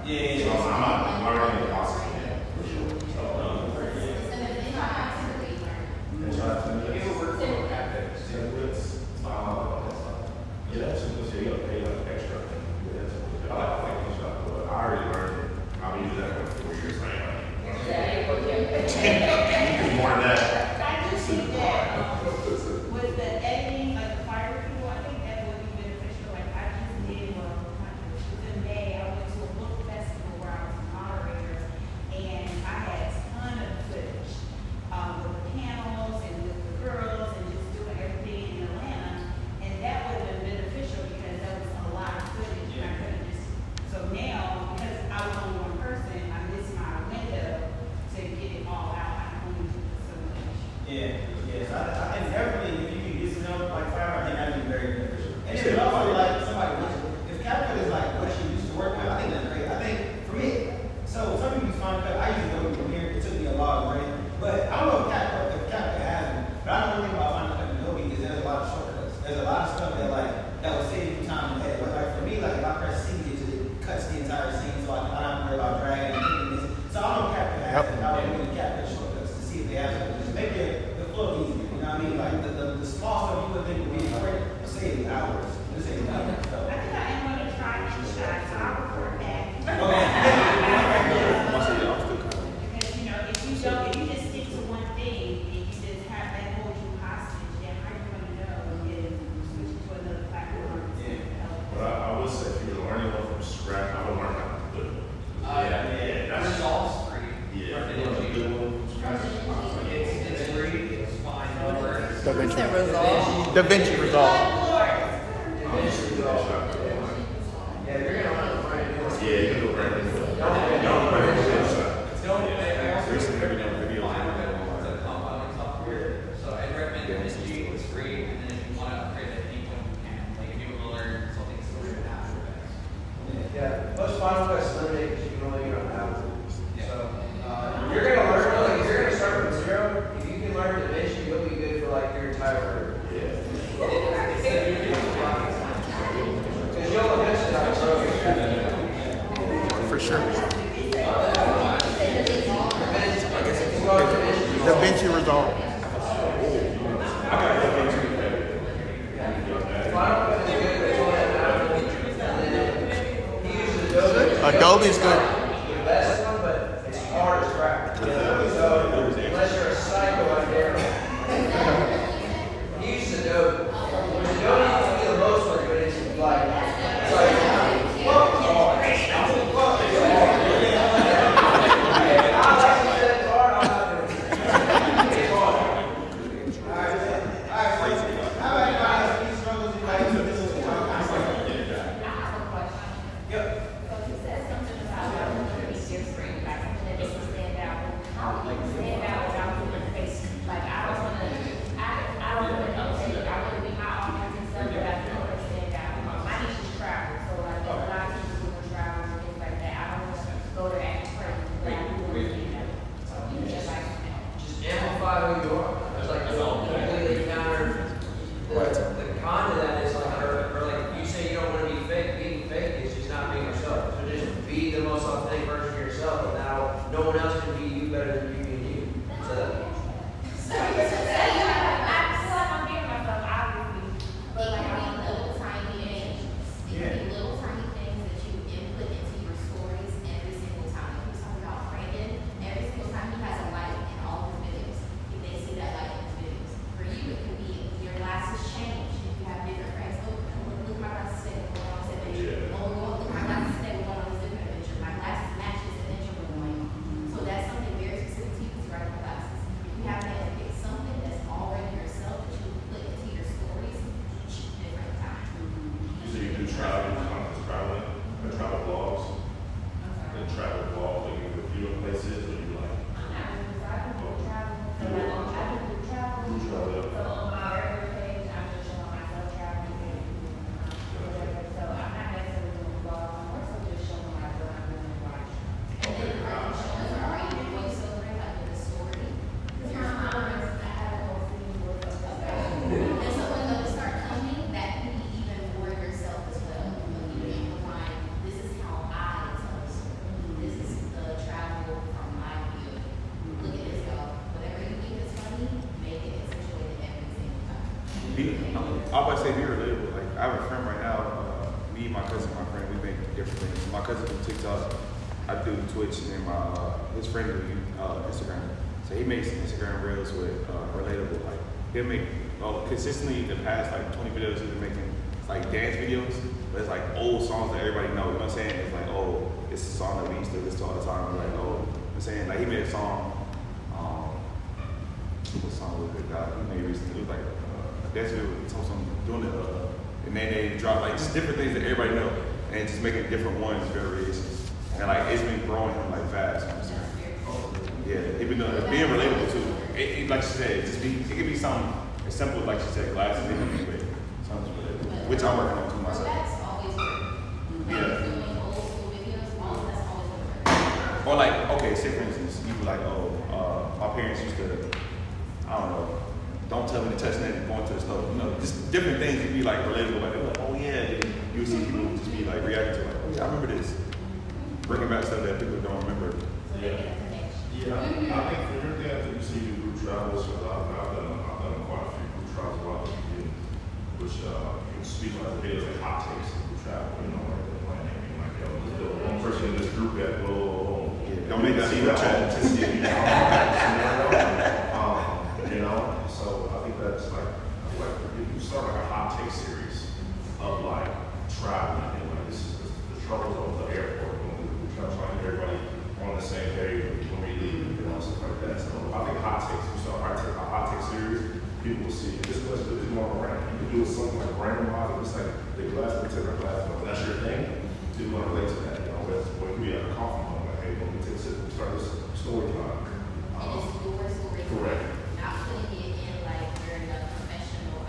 Yeah, So I'm learning the process for sure. So, and so that's yeah, that's just you gotta pay like extra. I like to think stuff, but I already learned it. I've been using that for 4 years now. More than that. I just think that with the editing, like the fire people, I think that would be beneficial. Like I just did, well, in May, I went to a book festival where I was a moderator, and I had a ton of footage with the panels and with the girls and just doing everything in Atlanta, and that would have been beneficial because that was a lot of footage, and I could have just. So now, because I was only one person, I missed my window to get it all out. I can only do so much. Yeah, yeah. So I think definitely if you can get some help like fire, I think that'd be very beneficial. And then also like somebody if CapCut is like what you used to work with, I think that's great. I think for me, so some people use Final Cut. I used to go from here. It took me a lot of learning, but I don't know if CapCut has them. But I know one thing about Final Cut and Adobe is there's a lot of shortcuts. There's a lot of stuff that will save you time and edit. But like for me, like if I press C, it just cuts the entire scene, so I don't have to worry about dragging and clicking this. So I don't know if CapCut has it. I would really CapCut shortcuts to see if they have it. Just make the flow easier. You know what I mean? Like the small stuff you would think would be important, will save you hours. It'll save you hours. So. I think I am going to try and shot, so I'll report back. Okay. Because, you know, if you just stick to one thing and you just have that hold you hostage, then how you going to know if you switch to another platform? But I would say if you were learning one from scratch, I would learn how to do it. That's Resolve's free. yeah. For You learn to do one from scratch. It's free, it's fine, whatever. DaVinci. That resolve. DaVinci Resolve. Yeah, you're gonna want to find it. Yeah, you can do it right there. Recently, every day video. It's a compiling software, so I'd recommend DaVinci. It's free, and then if you want to upgrade at any point, you can. Like if you want to learn something social after that. Yeah, most Final Cut is limited because you can only get on Apple. So, you're gonna learn, like, if you're gonna start from zero, if you can learn DaVinci, you'll be good for like your entire career. Because you'll eventually have to grow. For sure. DaVinci. DaVinci Resolve. Final Cut is good, but you only have Apple. And then he uses Adobe. Adobe's good. The best one, but it's hard as crap. So, unless you're a psycho out there, he uses Adobe. Which Adobe can be the most one, but it's like, it's hard. So you said something about I was about to say be relatable. Like I have a friend right now. Me, my cousin, my friend, we make different things. My cousin do TikTok. I do Twitch, and then his friend do Instagram. So he makes Instagram reels with relatable. Like he'll make consistently the past like 20 videos he's been making like dance videos, but it's like old songs that everybody know. You know what I'm saying? It's like it's a song that we used to listen to all the time. Like you know what I'm saying? Like he made a song. What song was it? He made recently. It was like a dance video with some doing it. And then they drop like just different things that everybody know, and just making different ones, variations, and like it's been growing him like fast. You know what I'm saying? Yeah, it been doing it, being relatable too. Like she said, it could be something as simple as like she said, glasses, anyway, something relatable, which I'm working on too myself. That's always working. Yeah. Doing old school videos, all of that's always working. Or like, okay, say for instance, you were like, my parents used to, I don't know, don't tell me to touch nothing going to the stove. You know, just different things that be like relatable. Like, they're like, oh yeah, then you would see people just be like reacting to like, oh yeah, I remember this. Bringing back stuff that people don't remember. Yeah. Yeah, I think for everything I think you see in group travels, I've done quite a few group travels while I was in, which you can speak on the videos like hot takes in group travel, you know, like the planning, like, yo, there's the one person in this group that, Don't make that even chat. You know, so I think that's like you start like a hot take series of like traveling and like this is the troubles of the airport when we're trying to find everybody on the same page when we leave, you know, stuff like that. So I think hot takes, you start a hot take series, people will see this was more random. You can do something like randomized, it's like the glass, we take our glass, but that's your thing. People want to relate to that, you know, when we have a coffee moment, like, hey, when we take a sip, we start this story time. And it's your story. Correct. Not putting it in like you're in a professional,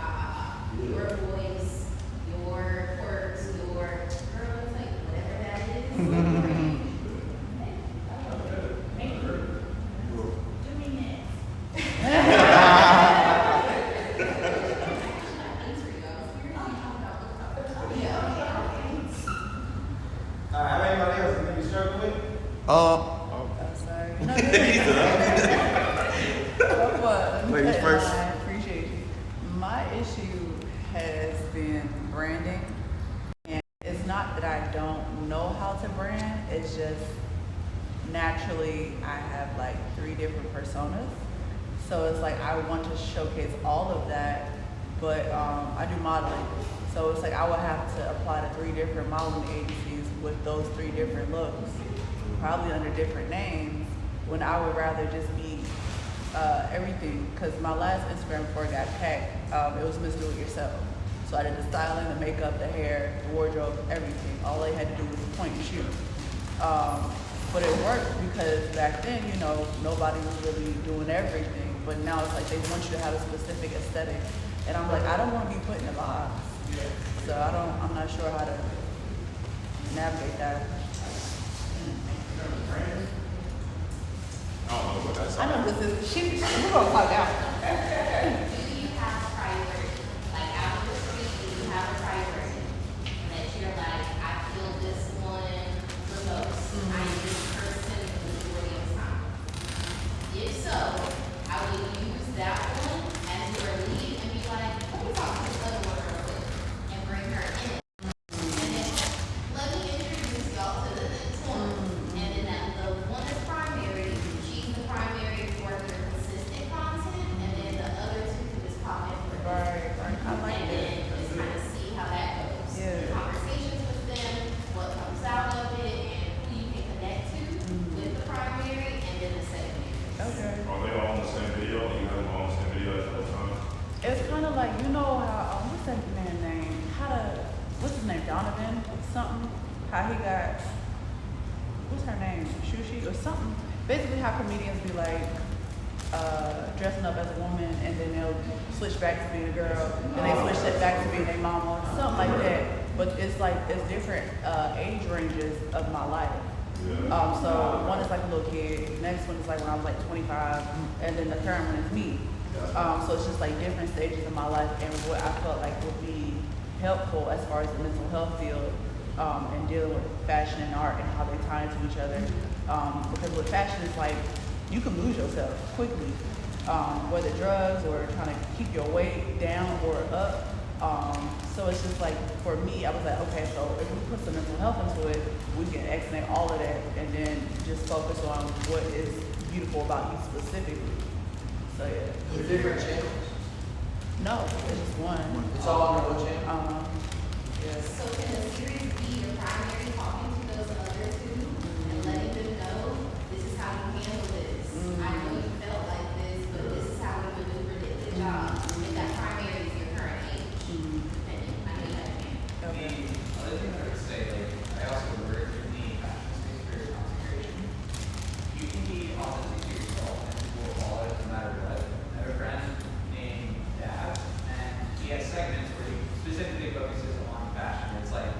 your voice, your quirks, your girl, like whatever that is. Have anybody else that you struggle with? Oh, sorry. No, Ladies first. I appreciate you. My issue has been branding, and it's not that I don't know how to brand. It's just naturally I have like 3 different personas, so it's like I want to showcase all of that, but I do modeling, so it's like I would have to apply to 3 different modeling agencies with those 3 different looks, probably under different names, when I would rather just be everything. Because my last Instagram before it got hacked, it was Miss Do It Yourself. So I did the styling, the makeup, the hair, the wardrobe, everything. All they had to do was point and shoot. But it worked because back then, you know, nobody was really doing everything. But now it's like they want you to have a specific aesthetic. And I'm like, I don't want to be put in a box. So I'm not sure how to navigate that. I don't know what that's. I know this is, we're gonna talk out. Do you have a priority? Like out of the 3, do you have a priority? That you're like, I feel this one the most. I am this person the majority of the time. If so, I would use that one as your lead and be like, let me talk to this other one real quick and bring her in. And then let me introduce y'all to the next one. And then the one that's primary, she's the primary for your consistent content, and then the other 2 can just pop in for her. Right. I like And that. then just kind of see how that goes. Yeah. Conversations with them, what comes out of it, and who you can connect to with the primary and then the secondary. Okay. Are they all on the same video? You have them all on the same video at the time? It's kind of like, you know how, what's that man's name? What's his name? Donovan? Something? How he got, what's her name? Shushi or something? Basically how comedians be like, dressing up as a woman and then they'll switch back to being a girl and they switch it back to being a mama, something like that. But it's like, it's different age ranges of my life. So one is like a little kid, next one is like when I was like 25, and then the current one is me. So it's just like different stages of my life and what I felt like would be helpful as far as the mental health field and dealing with fashion and art and how they tie into each other. Because with fashion, it's like you can lose yourself quickly. whether drugs or trying to keep your weight down or up. So it's just like, for me, I was like, okay, so if we put some mental health into it, we can extend all of that and then just focus on what is beautiful about you specifically. So yeah. The different channels. No, it's just one. It's all under one channel. Yeah. So can the series be your primary talking to those other two and letting them know this is how you handle this? I know you felt like this, but this is how we maneuvered it. Good job. And that primary is your current age. Depending. I know you have a name. Okay. The other thing I would say, like, I also work in the fashion space for content creation. You can be authentic to yourself and people will follow it no matter what. I have a friend named Dad, and he has segments where he specifically focuses on fashion. It's like,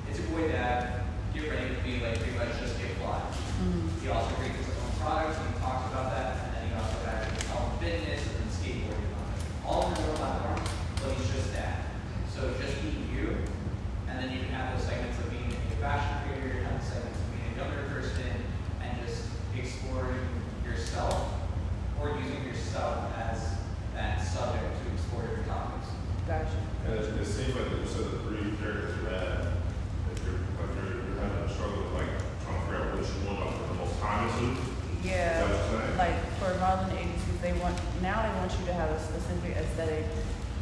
it's a boy dad, get ready to be like pretty much just get fly. He also creates his own products and he talks about that, and then he also has his own fitness and then skateboarding on it. All in one platform, but he's just dad. So just be you, and then you can have those segments of being a fashion creator, have the segments of being a younger person, and just exploring yourself or using yourself as that subject to explore your topics. Gotcha. And it seems like you said the three characters you had, if you're having a struggle with like trying to figure out which one to put the most time into. Yeah, Is that what you're saying? like for Northern Agencies, they want you to have a specific aesthetic,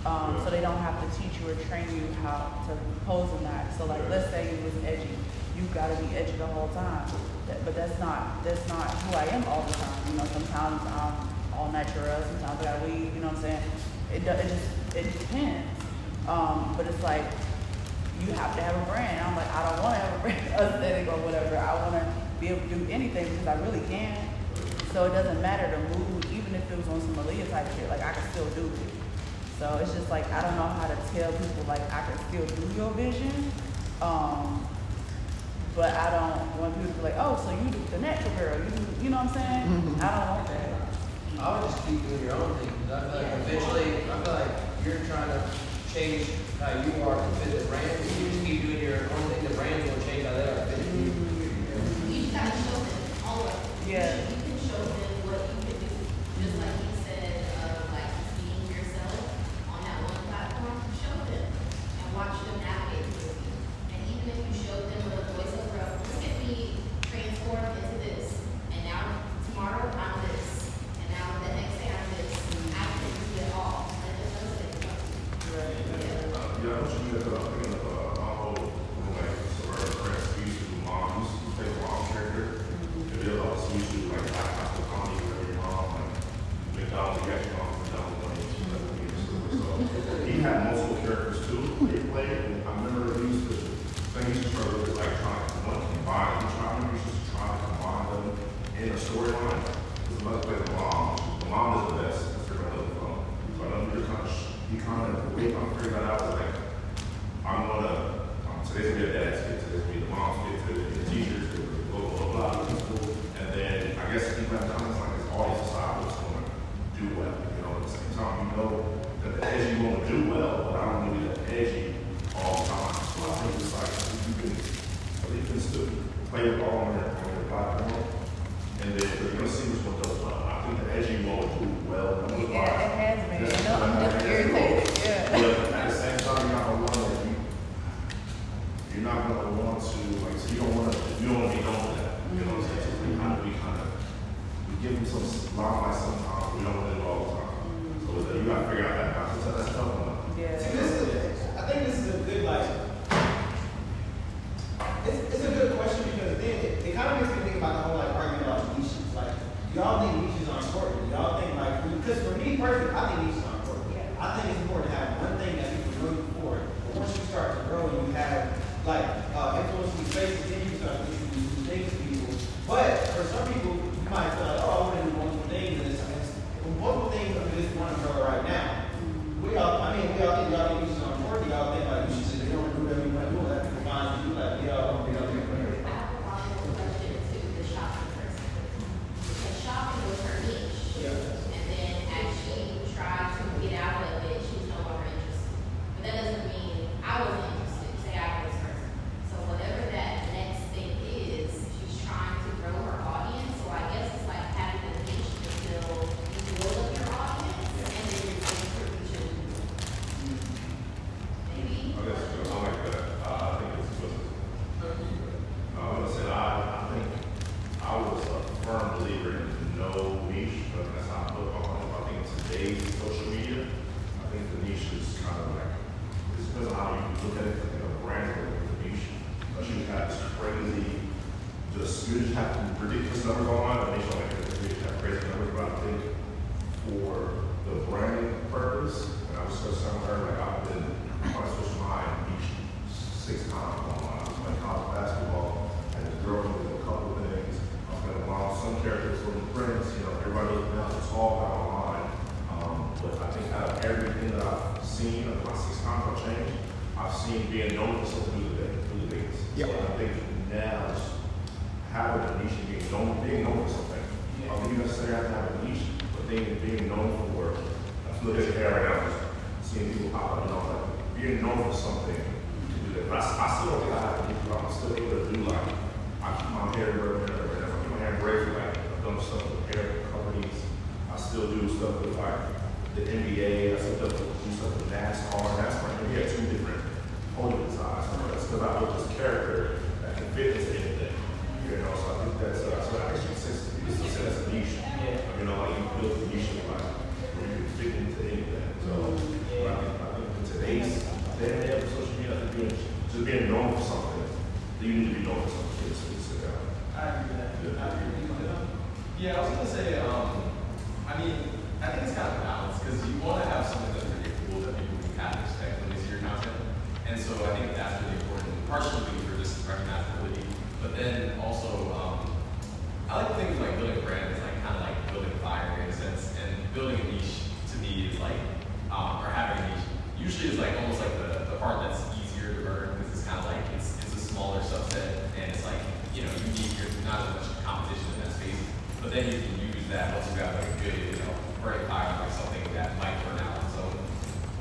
so they don't have to teach you or train you how to pose in that. So like, let's say you was edgy, you gotta be edgy the whole time, but that's not who I am all the time. You know, sometimes I'm all natural, sometimes I got weave. You know what I'm saying? It depends. But it's like you have to have a brand. I'm like, I don't want to have a brand aesthetic or whatever. I want to be able to do anything because I really can. So it doesn't matter the mood, even if it was on some Aaliyah type shit, like I can still do it. So it's just like, I don't know how to tell people like I can still do your vision. But I don't want people to be like, oh, so you do the natural girl, you know what I'm saying? I don't want that. I would just keep doing your own thing. 'Cause I feel like eventually, I feel like you're trying to change how you are to fit the brand. If you just keep doing your own thing, the brand's gonna change how they are to fit you. You just gotta show them all of it. Yeah. You can show them what you can do. Just like you said, like being yourself on that one platform, show them and watch them navigate through it. And even if you show them with a voiceover of, look at me transform into this, and now tomorrow I'm this, and now the next day I'm this. I can do it all. Let them know that they can. Yeah, I don't you mean that I'm thinking of my old like suburban friends who used to do mom, used to play the mom character. And they also used to like high school comedy where your mom like McDonald's, you got your mom from McDonald's money, she was like a so he had multiple characters too. They played, and I remember he used to thing he used to struggle with like trying to combine. I remember he used to try to combine them in a storyline. Because the mother played the mom. The mom is the best. That's her another phone. So I know the way I figured that out was like, I'm gonna, today's gonna be a dad's kid, today's gonna be the mom's kid, today's gonna be the teachers, blah, blah, blah, blah, school. And then I guess he went down, it's like his audience decide what's gonna do well. You know, at the same time, you know that the edgy won't do well, but I don't really that edgy all the time. So I think it's like, you can still play it all on your platform. And then you're gonna see which one does well. I think the edgy won't do well. Yeah, it has been. You know, I'm just irritated. Yeah. But at the same time, you're not gonna want to. You're not gonna want to like. So you don't want to. You don't want to be known for that. You know what I'm saying? So we we give them some limelight sometimes. We don't want to do it all the time. So you gotta figure out that balance. That's tough one. Yeah. I think this is a good like. It's a good question because then it kind of makes me think about the whole like argument about niches. Like y'all think niches are important. Y'all think like because for me personally, I think niches are important. I think it's important to have one thing that people know you for. But once you start to grow and you have like influence these spaces, then you start to do things to people. But for some people, you might feel like, oh, I want to do multiple things, and it's multiple things under this one umbrella right now. We all think y'all think niches are important. Y'all think like you should do whatever you want to do. Let people find you like y'all. I have a follow-up question to the shopping person. Because shopping was her niche. And then as she tried to get out of it, she was no longer interested. But that doesn't mean I wasn't interested. Say I was this person. So whatever that next thing is, she's trying to grow her audience. So I guess it's like having a niche until you build up ridiculous numbers online, and they show like have crazy numbers, but I think for the branding purpose, and I was just telling her, like, I've been on social media each 6 times online. I was playing college basketball, and the girl did a couple of things. I was going to allow some characters for the friends, you know, everybody knows now it's all about online. But I think out of everything that I've seen of my 6 times I've changed, I've seen being known for something through the days. So I think now it's having a niche and being known for something. I don't think you necessarily have to have a niche, but being known for, I'm looking at your hair right now, just seeing people pop up, you know, like being known for something to do that. But I still don't think I have a niche, but I'm still able to do like, I keep my hair braided, I keep my hair braided, like I've done stuff with hair companies. I still do stuff with like the NBA, I still do stuff with NASCAR. We have 2 different holding sides. That's because I built this character that can fit into anything. You know, so I think that's so I guess you can say that's a niche. You know, like you built a niche like where you can fit into anything. So I think in today's day and age of social media, I think being known for something, you need to be known for something. I agree with that. Yeah, I was gonna say, I mean, I think it's kind of a balance because you want to have something that's predictable that people can kind of expect when they see your content. And so I think that's really important, partially for just recognizability, but then also, I like things like building a brand is like kind of like building a fire in a sense, and building a niche to me is like, or having a niche usually is like almost like the part that's easier to learn because it's kind of like it's a smaller subset and it's like, you know, unique. There's not as much competition in that space, but then you can use that once you have like a good, you know, burning fire, like something that might burn out. So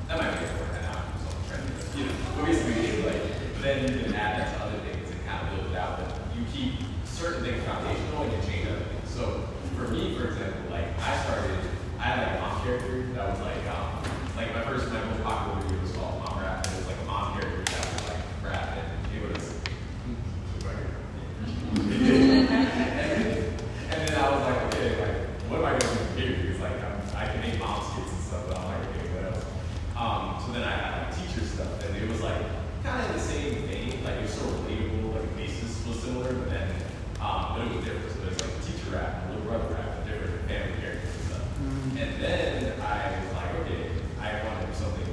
that might be a burn out, something trendy, you know. But basically, like, but then you can add that to other things and kind of build it out. But you keep certain things foundational and you change other things. So for me, for example, like I had like a mom character that was like my most popular video was called Mom Rap. It was like a mom character that was like rap, and it was. And then I was like, okay, like, what am I going to do here? Because like I can make mom skits and stuff, but I'm like, okay, what else? So then I had like teacher stuff, and it was like kind of the same thing. Like it was so relatable, like the basis was similar, but then but it was different. So there's like the teacher rap, the little brother rap, and different family characters and stuff. And then I was like, okay, I want to do something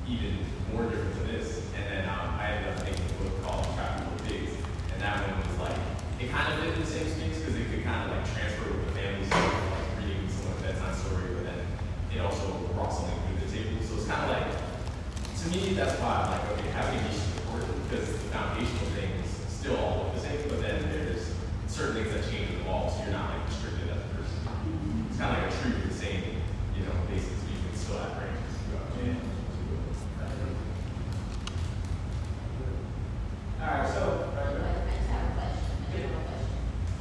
even more different than this. And then I ended up making a book called Creatir Pigs, and that one was like it kind of did the same space because it could kind of like transfer with the family story, like reading someone's bedtime story, but then it also brought something to the table. So it's kind of like, to me, that's why I'm like, okay, having a niche is important because the foundational things still all look the same, but then there's certain things that change and evolve, so you're not like restricted as a person. It's kind of like a tree with the same, you know, basis, but you can still have branches throughout. All right, so. I just have a question, a general question.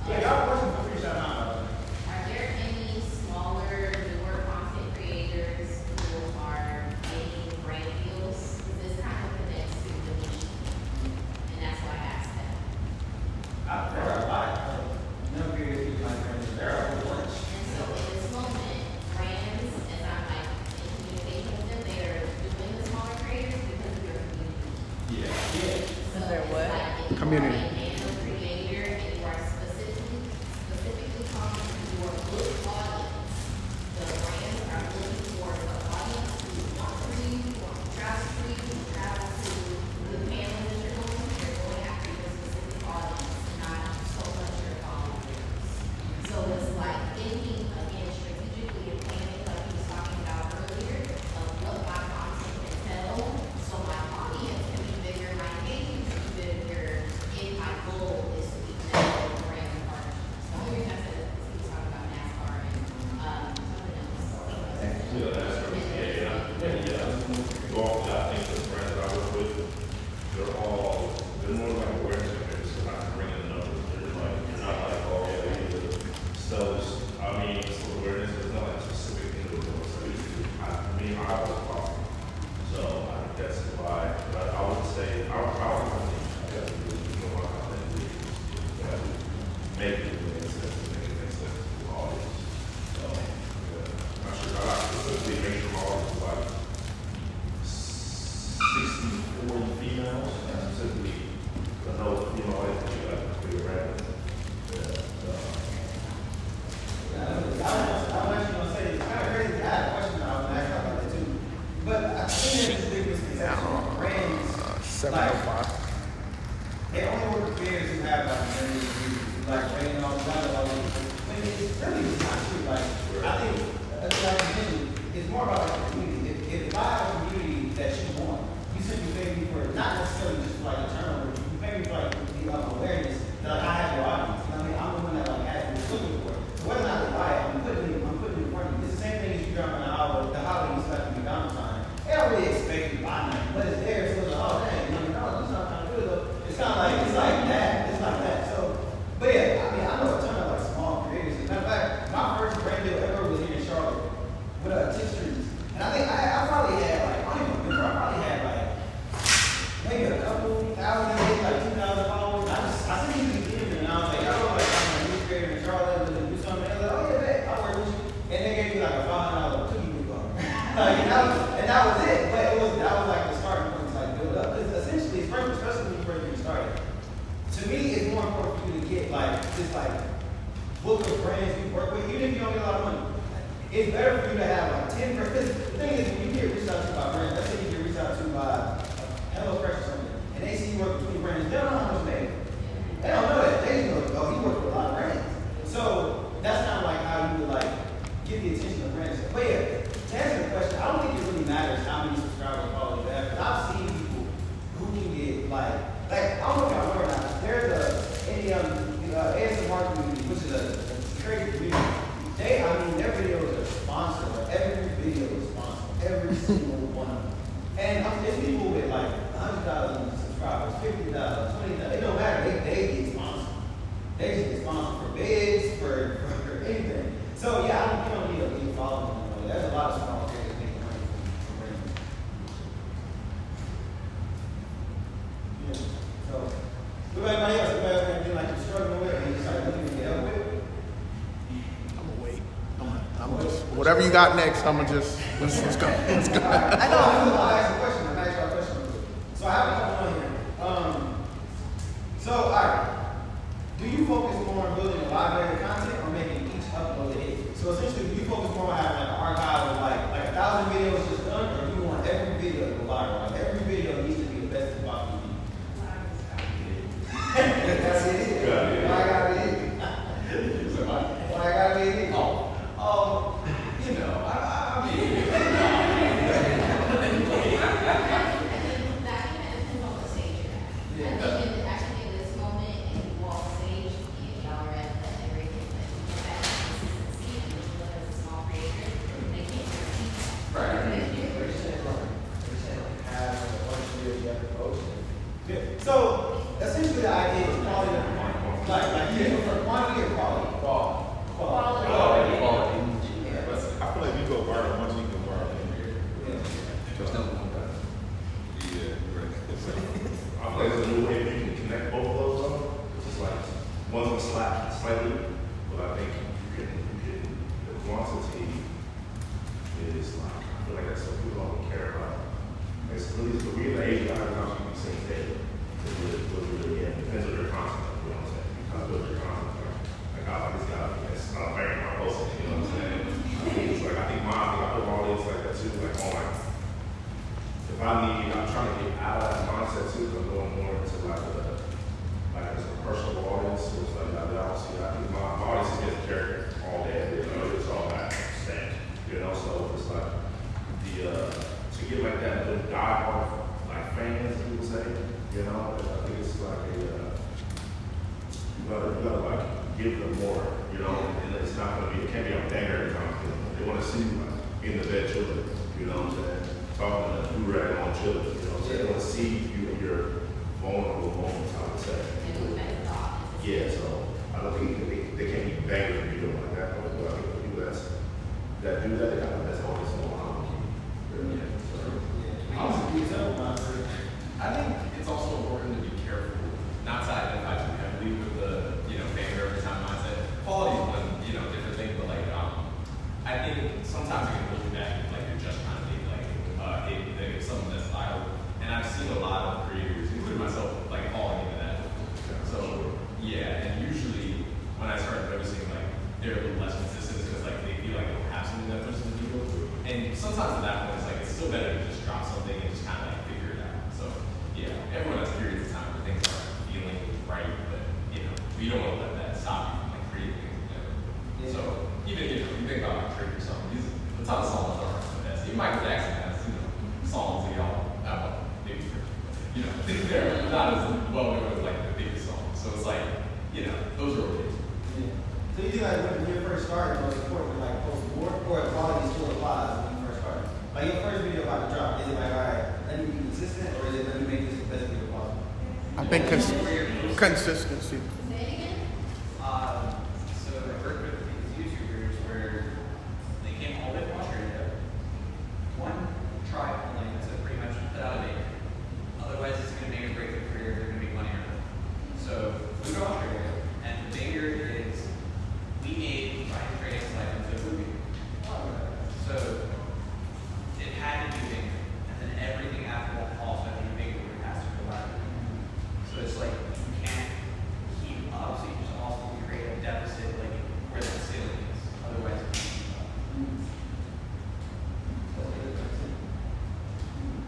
Yeah, y'all questions for free shout out. Are there any smaller, newer content creators who are making brand deals? This kind of connects to the niche, and that's why I asked that. There are a lot of young creators who like brands. There are a bunch. And so in this moment, brands, as I'm like in communication with them, they are doing the smaller creators because of your community. Yeah. So They're it's what? like if you Community. are a nano creator and you are specifically talking to your book audience, the brands are looking for the audience who want to read, who want to travel to the families that you're going to. They're going after your specific audience, not so much your followers. So it's like thinking again strategically and planning, like he was talking about earlier, of what my content can tell, so my audience can be bigger, my engagement can be bigger in my exception. Brands, 705. they only work with creators who have like millions of views, who like rating all the time. When it's really not true. Like I think, like I mentioned, it's more about like the community. If I have a community that you want, you simply pay me for not necessarily just for like a turnover. You pay me for like the awareness that like, I have your audience. You know what I mean? I'm the one that like has been looking for it. So whether or not they buy it, I'm putting it in front of you. It's the same thing as you drop on the holiday stuff in McDonald's time. They don't really expect you to buy nothing, but it's there. So it's like, oh dang, $100. It's not kind of good though. It's kind of like that. It's like that. So, but yeah, I mean, I know a ton of like small creators. As a matter of fact, my first brand deal ever was here in Charlotte with Tip Streets, and I think I probably had like I don't even remember. I probably had like maybe a couple thousand, maybe like 2,000 followers. I sent these DMs and I was like, y'all like I'm a new creator in Charlotte and do something. And they're like, oh yeah, man, I'll work with you. And they gave me like a $500 cookie coupon. Like, and that was it. But that was like the starting point to like build up. Because essentially, especially when you first get started, to me, it's more important for you to get like just like book of brands you work with, even if you don't get a lot of money. It's better for you to have like 10 brands. Because the thing is, when you get reached out to by brands, let's say you get reached out to by HelloFresh or something, and they see you work with 20 brands, they don't know how much they make. They don't know that. They just know, oh, he works with a lot of brands. So that's kind of like how you would like get the attention of brands. But yeah, to answer the question, I don't think it really matters how many subscribers or followers you have. Because I've seen people who can get like I don't know if y'all know or not. There's ASMR community, which is a crazy community. Their videos are sponsored. Like, every video is sponsored. Every single one. And there's people with like 100,000 subscribers, 50,000, 20,000. It don't matter. They get sponsored. They just get sponsored for bids, for anything. So yeah, you don't need a big following. There's a lot of small creators making money from brands. Yeah. So, what about anybody else? Anybody else anything like you're struggling with and you start looking to get help with? I'm gonna wait. I'm just whatever you got next. I'm gonna just let's go. Let's go. I know. I'll ask a question. I'll ask you a question. So I have a couple on here. So all right. Do you focus more on building a library of content or making each upload a hit? So essentially, do you focus more on having like an archive of like 1,000 videos just done, or do you want every video to go viral? Like every video needs to be the best it possibly be. That's it. Why I gotta be it? Why I gotta be it? You know, I mean. That depends on what stage you're at. I think in this moment, and you walk stage, y'all are at that everything, but you have consistency, and you look as a small creator, they can't repeat that. Right. We're saying like have a bunch of videos you have to post. Yeah. So essentially, the idea is quality over quantity. Like for quantity or quality? Quality. I feel like you go viral once you go viral. Yeah. There's no one better. Yeah, right. I feel like there's a new way you can connect both of those though. It's just like one's gonna slack slightly, but I think you can the quantity is like I feel like that's what people don't care about. It's really for me the age of the house you can say hey, it really depends on your content, you know what I'm saying? Because build your content. Like I like this guy, it's not a very my posting, you know what I'm saying? It's like I think I put all this like that too, like on like if I'm trying to get out of that mindset too, I'm going more into like a personal audience. So it's like I don't see I think my audience is getting character all day, you know, it's all that stank. You know, so it's like to get like that little diehard like fans, people say, you know, I think it's like you gotta like give them more, you know, and it's not gonna be, it can't be a banger every time. You know? They wanna see you like in the bed chilling, you know what I'm saying? Talking to you rag on chilling, you know what I'm saying? They wanna see you in your vulnerable moments, I would say. Yeah, so I don't think they can't be bangers if you do like that, but I think the people that do that, they got the best audience in the world. I think it's also important to be careful not to identify too heavily with the, banger every time mindset. Quality is one, different thing, but like, I think sometimes it can hold you back if like you're just trying to make like something that's viral. And I've seen a lot of creators, including myself, like falling into that. So yeah, and usually when I start noticing like they're a little less consistent because like they feel like they don't have something that pushes the needle. And sometimes at that point it's like it's still better to just drop something and just kind of like figure you know, they're not as well known as like the biggest songs. So it's like, you know, those are okay. Yeah. So you think like when you first started, most important to like post more, or quality still applies when you first started? Like your first video about to drop, is it like, all right, let me be consistent, or is it let me make this the best video possible? I think consistency. So I worked with these YouTubers where they came all the way from Australia. One tribe only to pretty much put out a banger. Otherwise, it's going to make or break their career. They're going to make money out of it. So we go to Australia, and the banger is we made Ryan Drake's life into a movie. So it had to be bigger, and then everything after that also had to be bigger. It has to go out. So it's like you can't keep up, so you just also create a deficit like where that ceiling is. Otherwise, it can't keep up.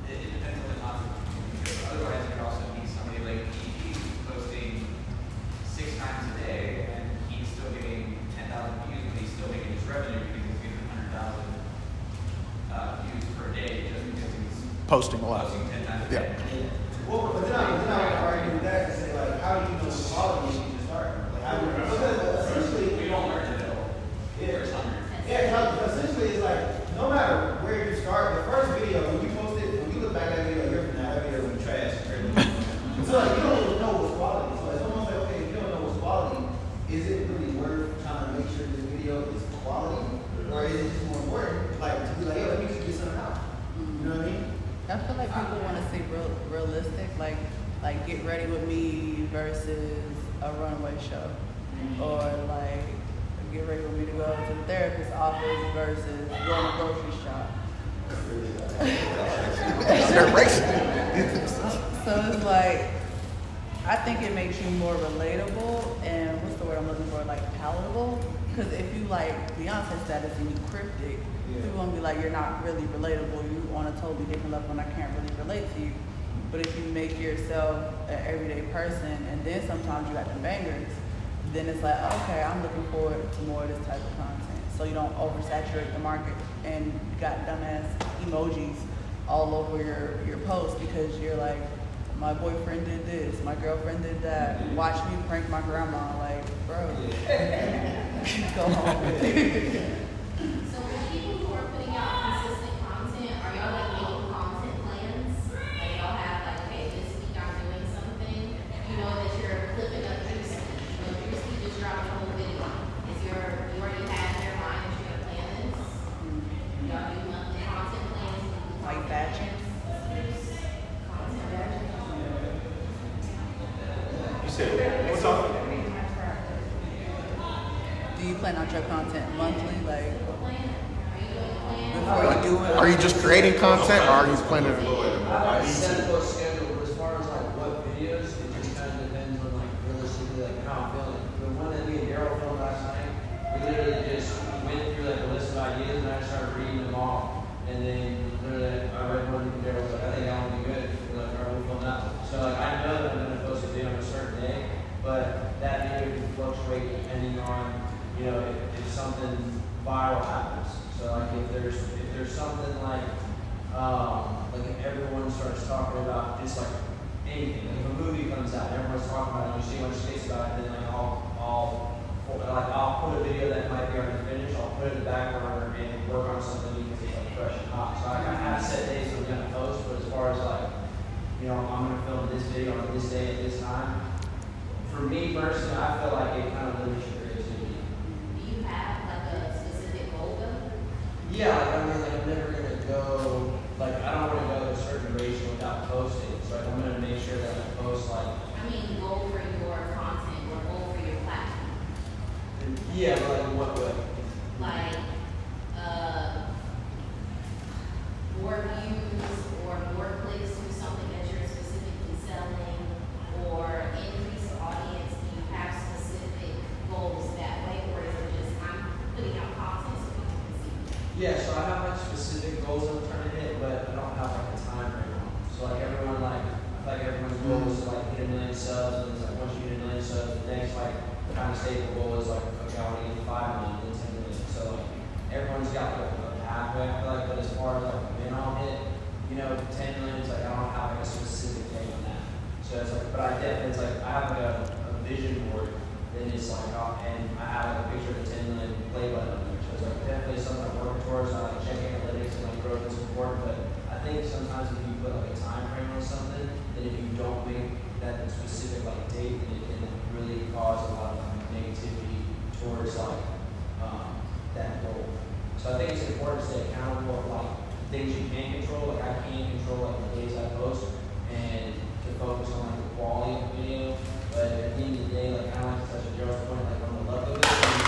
It depends on the content. Because otherwise, you could also be somebody like he's posting 6 times a day, and he's still getting 10,000 views, but he's still making his revenue because he's getting 100,000 views per day just because he's Posting a lot. posting 10 times a Yeah. day. Well, but then I would argue with that to say like, how do you know the quality if you just start? Like, how do you, because essentially, We don't learn to know. Yeah. First time. yeah, essentially it's like, no matter where you start, the first video, when you post it, when you look back at that video a year from now, that video will be trash. So like, you don't even know what's quality. So it's almost like, okay, if you don't know what's quality, is it really worth trying to make sure this video is quality? Or is it just more important, like, to be like, hey, let me just get something out? You know what I mean? I feel like people want to see realistic, like Get Ready With Me versus a runway show, or like Get Ready With Me to go to the therapist's office versus going to grocery shop. So it's like, I think it makes you more relatable and what's the word I'm looking for, like palatable. Because if you like Beyonce status and you cryptic, people gonna be like, you're not really relatable. You on a totally different level, and I can't really relate to you. But if you make yourself an everyday person, and then sometimes you got the bangers, then it's like, okay, I'm looking forward to more of this type of content. So you don't oversaturate the market and you got dumbass emojis all over your post because you're like, my boyfriend did this, my girlfriend did that. Watch me prank my grandma. Like, bro, go home. So for people who are putting out consistent content, are y'all like making content plans? Like y'all have like, okay, this week I'm doing something. You know that you're clipping up Juicy. You know, Juicy just dropped a whole video. You already have in your mind that you're gonna plan this? Y'all do monthly content plans? Like batching. Content batching? You said, what's up? Do you plan out your content monthly, like Plan? Are you doing a plan? before you do it? Are you just creating content, or are you planning? I have a set post schedule, but as far as like what videos, it just kind of depends on like realistically like how I'm feeling. The one that me and Daryl filmed last night, we literally just went through like a list of ideas and I just started reading them off. And then literally I read one and Daryl was like, I think that would be good. We're like, all right, we'll film that one. So like I know that I'm gonna post a video on a certain day, but that video can fluctuate depending on, you know, if something viral happens. So like if there's something like if everyone starts talking about just like anything, like if a movie comes out, everyone's talking about it, you see how much space about it, then like I'll put a video that might be already finished, I'll put it in the back burner and work on something because it's like fresh and hot. So I have set days I'm gonna post, but as far as like, you know, I'm gonna film this video on this day at this time. For me personally, I feel like it kind of limits your creativity. Do you have like a specific goal though? Yeah, like, I mean, like, I'm never gonna go, like, I don't wanna go to a certain ratio without posting. So like, I'm gonna make sure that I post, like, I mean, goal for your content or goal for your platform. yeah, but like, in what way? Like, more views or more clicks to something that you're specifically selling or increase the audience. Do you have specific goals that way, or is it just I'm putting out content so people can see? Yeah, so I have like specific goals I'm trying to hit, but I don't have like a time frame on them. So like everyone, like, I feel like everyone's goal is to like hit 1 million subs, and it's like once you hit 1 million subs, the next like kind of staple goal is like, okay, I want to get 5 million, then 10 million. So like everyone's got like a pathway, I feel like, but as far as like when I'll hit, you know, 10 million, it's like I don't have like a specific date. So it's like, but I definitely, it's like, I have like a vision board, then it's like, and I have like a picture of the 10 million play button on there. So it's like definitely something I'm working towards. I like check analytics and like growth is important, but I think sometimes if you put like a time frame on something, then if you don't make that specific like date, then it can really cause a lot of negativity towards like that goal. So I think it's important to stay accountable of like things you can control. Like I can't control like the days I post and to focus on like the quality of the video. But at the end of the day, like kind of like to touch on Gerald's point, like on the luck of it, and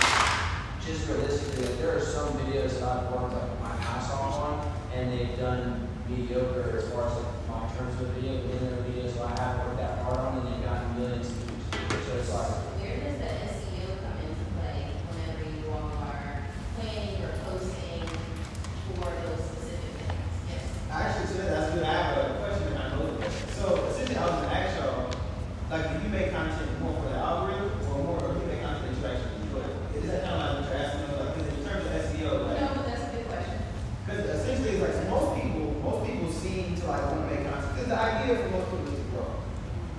just realistically, like, there are some videos that I've worked like my ass off on and they've done mediocre as far as like my terms of the video, but then there are videos that I haven't worked that hard on and they've gotten millions of views. So it's like Where does the SEO come into play whenever you all are planning or posting for those specific things? Yes. Actually, so that's good. I have a question and I know it. So essentially, I was gonna ask y'all, like, if you make content more for the algorithm or more, or if you make content that you actually enjoy, is that kind of like what you're asking? Like, 'cause in terms of SEO, like, No, but that's a good question. because essentially, it's like so most people seem to like want to make content. Because the idea for most people is to grow.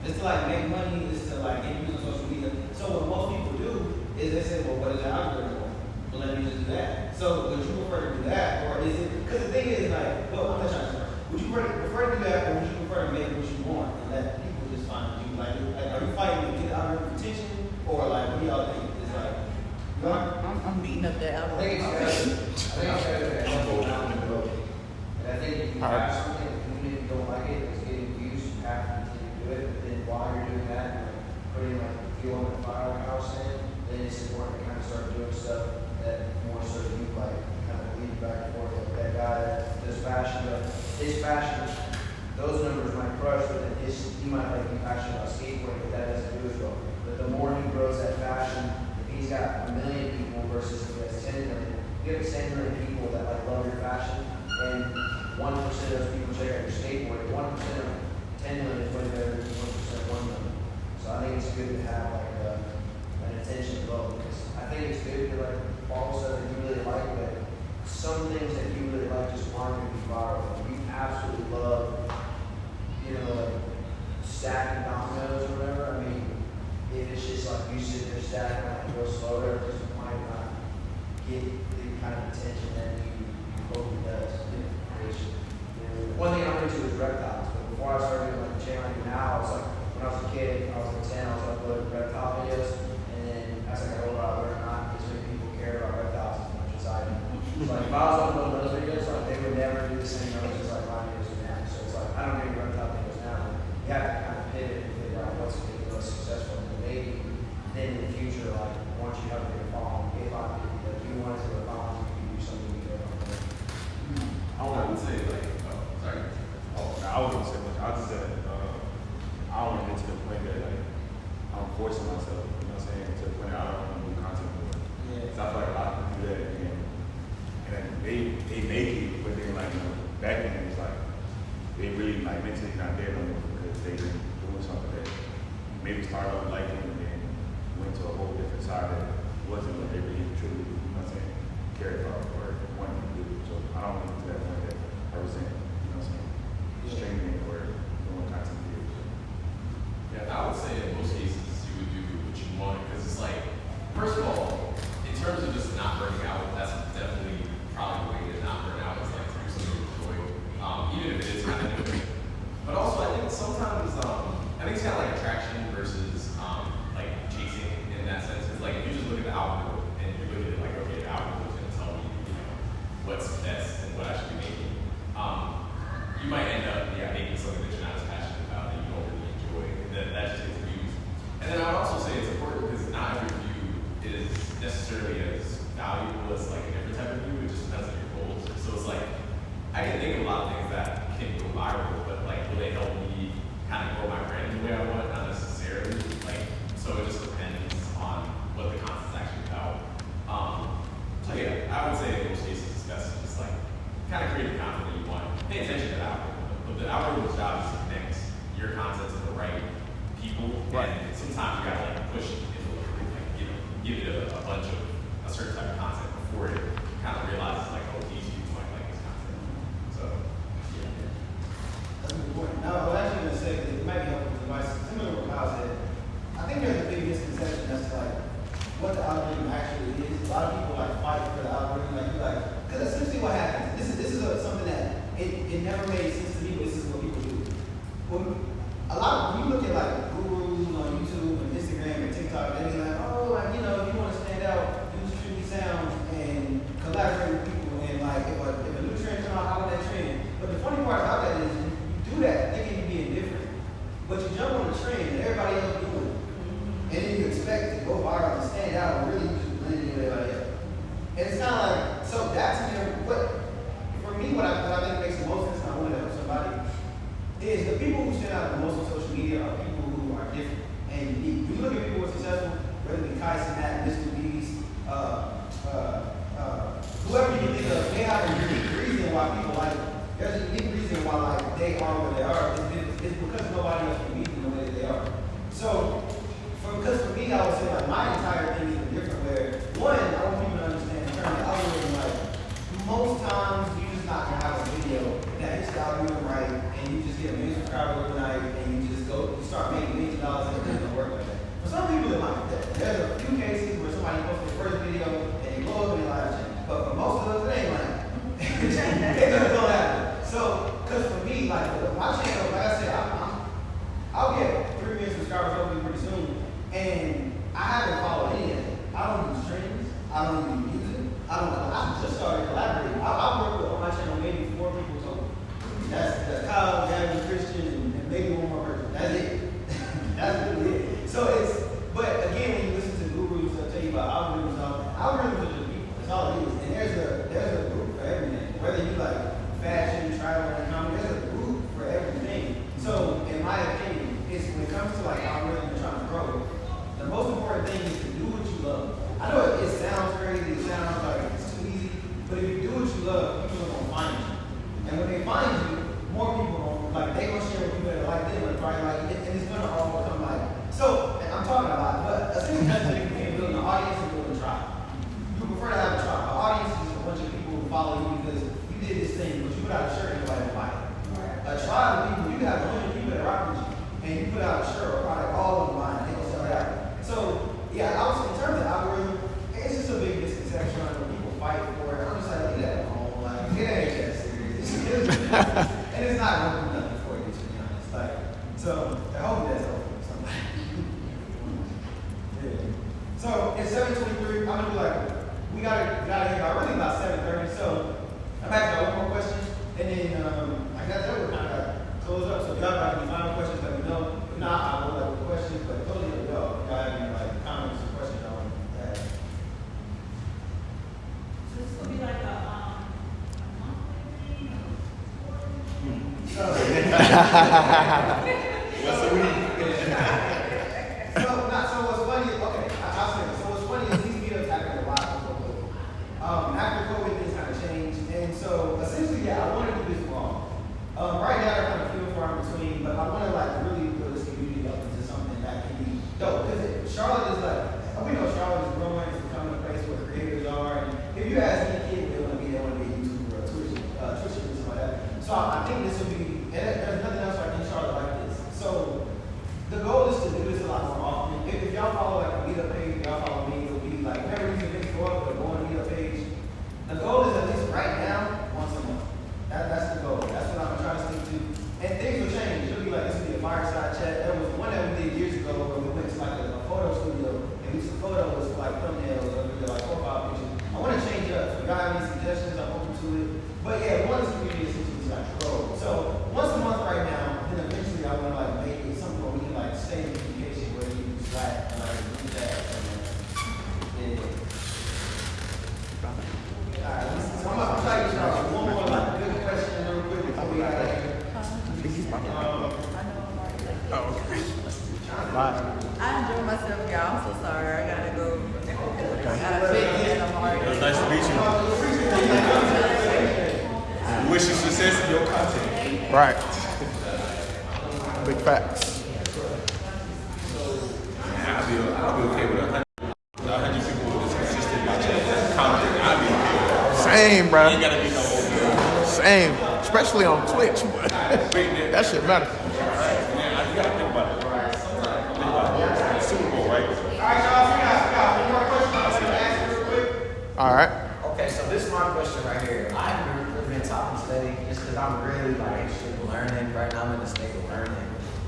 It's to like make money. It's to like get views on social media. So what most people do is they say, well, what is the algorithm for? Well, let me just do that. So would you prefer to do that, or is it? Because the thing is, like, well, I'm not trying to say. Would you prefer to do that, or would you prefer to make what you want and let people just find what you like? Are you fighting to get algorithm attention, or like what do y'all think? It's like, you know, I'm beating up that I think it's better. And I think if you have something, even if you don't like it, it's getting views, you have to continue to do it. But then while you're doing that, and like putting like fuel in the firehouse in, then it's important to kind of start doing stuff that more so you like kind of lead back and forth. Like that guy that does fashion, but his fashion, those numbers might crush, but then he might like be passionate about skateboarding, but that doesn't do as well. But the more he grows that fashion, if he's got 1 million people versus if he has 10 million, you have 10 million people that like love your fashion, and 1% of those people check out your skateboard. 1% of 10 million is way better than 1% of 1 million. So I think it's good to have like an attention level, because I think it's good to like follow stuff that you really like, but some things that you really like just aren't going to be viral. Like, you absolutely love, you know, like stacking dominoes or whatever. I mean, if it's just like you sit there stacking like real slow, there just might not get the kind of attention that you hope it does. Which, you know, one thing I'm into is reptiles. But before I started doing like the channel I do now, I was like, when I was a kid, I was like 10, I was uploading reptile videos, and then as I got older, I learned not as many people care about reptiles as much as I do. So like if I was uploading those videos, like they would never do the same numbers as like my videos do now. So it's like I don't do reptile videos now. You have to kind of pivot and figure out what's going to be the most successful. And maybe then in the future, like once you have a bigger following, if you wanted to follow, you could do something good on there. I would say like, oh, sorry. Oh, I was gonna say much. I just said I don't want to get to the point that like I'm forcing myself. You know what I'm saying? To the point that I don't want to do content anymore. Yeah. So I feel like a lot of people do that, and they make it, but then like back then it's like they really like mentally not there no more because they been doing something that maybe started off liking and then went to a whole different side that wasn't what they really truly, you know what I'm saying, cared about or wanted to do. So I don't want to get to that point that I was saying, you know what I'm saying, streaming or doing content videos. Yeah, I would say in most cases you would do what you want, because it's like, first of all, in terms of just not burning out, that's definitely probably the way to not burn out, is like to do something you enjoy, even if it is kind of different. But also, I think sometimes, I think it's kind of like attraction versus like chasing in that sense. It's like if you just look at the algorithm and you look at it like, okay, the algorithm is going to tell me, you know, what's best and what I should be making. You might end up making something that you're not as passionate about, that you don't really enjoy, and that just gets views. And then I would also say it's important because not every view is necessarily as valuable as like a different type of view. It just depends on your goals. So it's like I can think of a lot of things that can go viral, but like will they help me kind of grow my brand the way I want? Not necessarily. Like so it just depends on what the content's actually about. So yeah, I would say in most cases it's best to just like kind of create the content that you want. Pay attention to the algorithm. But the algorithm's job is to connect your content to the right people. Right. And sometimes you gotta like push it into like give it a bunch of a certain type of content before it kind of realizes like, oh, these people might like this content. So yeah. That's a good point. Now, I was actually going to say that it might be helpful advice when you look at like gurus on YouTube and Instagram and TikTok, they be like, oh, like, you know, if you want to stand out, use tricky sounds and collaborate with people. And like, if a new trend come out, how would that trend? But the funny part about that is you do that thinking you're being different, but you jump on the trend and everybody else doing it. And then you expect to go viral and stand out and really just blend in with everybody else. And it's kind of like, so that's for me, what I think makes the most sense, and I want to help somebody, is the people who stand out the most on social media are people who are different and unique. When you look at people who are successful, whether it be Kyson, Matt, Mr. Beast, whoever you think of, they have a unique reason why people like them. There's a unique reason why like they are what they are. It's because nobody else can meet them the way that they are. So, because for me, I would say like my entire thing is different. Where one, I want people to understand in terms of algorithm. Like most times, you're just not gonna have a video that hits the algorithm right, and you just get a million subscribers overnight, and you just you start making millions of dollars, and it doesn't work like that. For some people, it might be that. There's a few cases where somebody posts their first video and they blow up and their lives change. But for most of us, it ain't like that. It just don't happen. So, because for me, like my channel, like I said, I'll get 3 million subscribers hopefully pretty soon, and I haven't followed any of it. I don't do streams. I don't do music. I just started collaborating. I've worked with on my channel maybe 4 people total. That's Kyle, Gavin, Christian, and maybe one more person. That's it. That's really it. So but again, when you listen to gurus, they'll tell you about algorithms. Algorithms are just people. That's all it is. And there's a group for everything. Whether you like fashion, travel, and comedy, there's a group for everything. So in my opinion, it's when it comes to like algorithms and trying to grow, the most important thing is to do what you love. I know it sounds crazy, it sounds like it's too easy, but if you do what you love, people are gonna find you. And when they find you, more people they gonna share with people that like them and probably like it, and it's gonna all become like. So and I'm talking a lot, but essentially that's the thing between building an audience and building a tribe. You prefer to have a tribe. An audience is just a bunch of people who follow you because you did this thing, but you put out a shirt and nobody will buy it. A tribe of people, you have 100 people that rock with you, and you put out a shirt or product, all of them line, and they gonna sell it out. So yeah, I was in terms of algorithm, it's just a big misconception when people fight for it. I'm just like, leave that alone. Like it ain't that serious. And it's not gonna do nothing for you, to be honest. Like, so I hope that's helpful for somebody. Yeah. So it's 7:23. I'm gonna do we gotta hit about really about 7:30. So I'm actually got one more question, and then I guess that would kind of close up. So if y'all got any final questions, let me know. If not, I'll go with questions, but totally up to y'all. If y'all have any comments or questions I want to add. So this will be like a monthly thing? Once a week. So what's funny is, okay, I'll say this. So what's funny is these meetups happened a lot before COVID. After COVID, things kind of changed. And so essentially, yeah, I want to do this long. Right now, I'm kind of few and far in between, but I want to really build this community up into something that can be dope. Because Charlotte is we know Charlotte is growing, it's becoming a place where creators are. And if you ask any kid, they want to be a YouTuber or a Twitch or something like that. So I think this will be, and there's nothing else like in Charlotte like this. So the goal is to do this a lot more often. If y'all follow a meetup page, y'all follow me, it'll be whenever these events go up, they'll go on a meetup page. The goal is at least right now, once a month. That's the goal. That's what I'm trying to stick to. And things will change. It'll be this will be a fireside chat. There was one that we did years ago where we went to a photo studio and we took photos for thumbnails or profile pictures. I want to change it up. So if y'all have any suggestions, I'm open to it. But yeah, one of this community essentially is grow. So once a month right now, then eventually I want to make it something where we can stay in communication where you can Slack and do that. Yeah. Alright, so I'm gonna try to get one more good question real quick before we got here. I enjoy myself, y'all. I'm so sorry. I gotta go. I gotta fit in. I'm already. It was nice to meet you. We wish you success in your content. Right. Big facts. I'll be okay with 100 people that's consistent in my channel. Content, I'll be okay with that. Same, bro. Ain't gotta be no old. Same. Especially on Twitch. That shit matter. Man, you gotta think about it. Think about it. Super Bowl, right? Alright, y'all, we got one more question I want to ask real quick. All right. Okay, so this is my question right here. I've been talking today just because I'm really interested in learning right now I'm in the state of learning.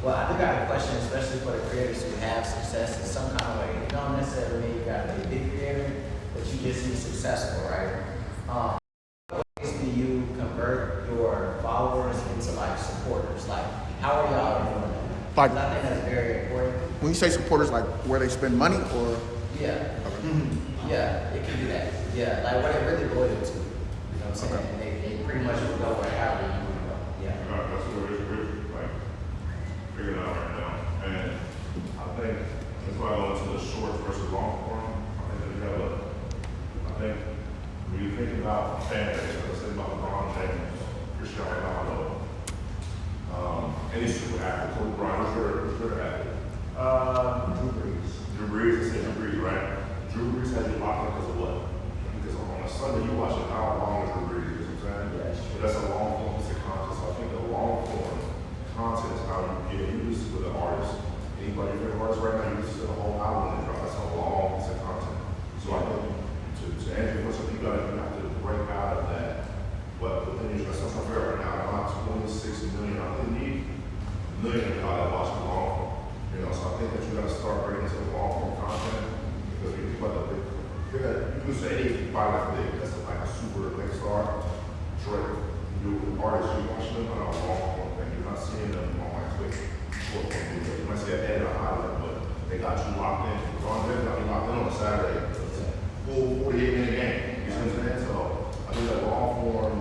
Well, I do got a question, especially for the creators who have success in some kind of way. You don't necessarily mean you got to be a big creator, but you just be successful, right? What ways do you convert your followers into like supporters? Like, how are y'all doing that? Like- 'Cause I think that's very important. When you say supporters, like where they spend money or? Yeah. Yeah, it can do that. Yeah, like what it really boiled to. You know what I'm saying? And they pretty much will go wherever you want to go. Yeah. That's what we're like figuring out right now. And I think that's why I go into the short versus long form. I think that we have I think when you think about fan base, let's think about LeBron James, Cristiano Ronaldo, any super athlete, Kobe Bryant, who's your athlete? Drew Brees. Drew Brees, I said Drew Brees, right? Drew Brees has you locked in because of what? Because on a Sunday you watch an hour long of Drew Brees, you know what I'm saying? Yeah, But that's a long form piece of content. So I think the long form content is how you get used with the artist. Anybody favorite artist right now, you listen to the whole album and drop. That's a long piece of content. So I think to answer your question, you have to break out of that. But within your that's not fair right now. About 26 million. I think need a million of y'all that watch the long form. You know, so I think that you got to start breaking into the long form content because when you think about the big, you say anybody like big, that's like a super big star. Drake, you artists, you watch them on a long form thing. You're not seeing them on like quick short form videos. You might see an edit or highlight, but they got you locked in. LeBron James got you locked in on a Saturday. Full 48-minute game. You see what I'm saying? So I think that long form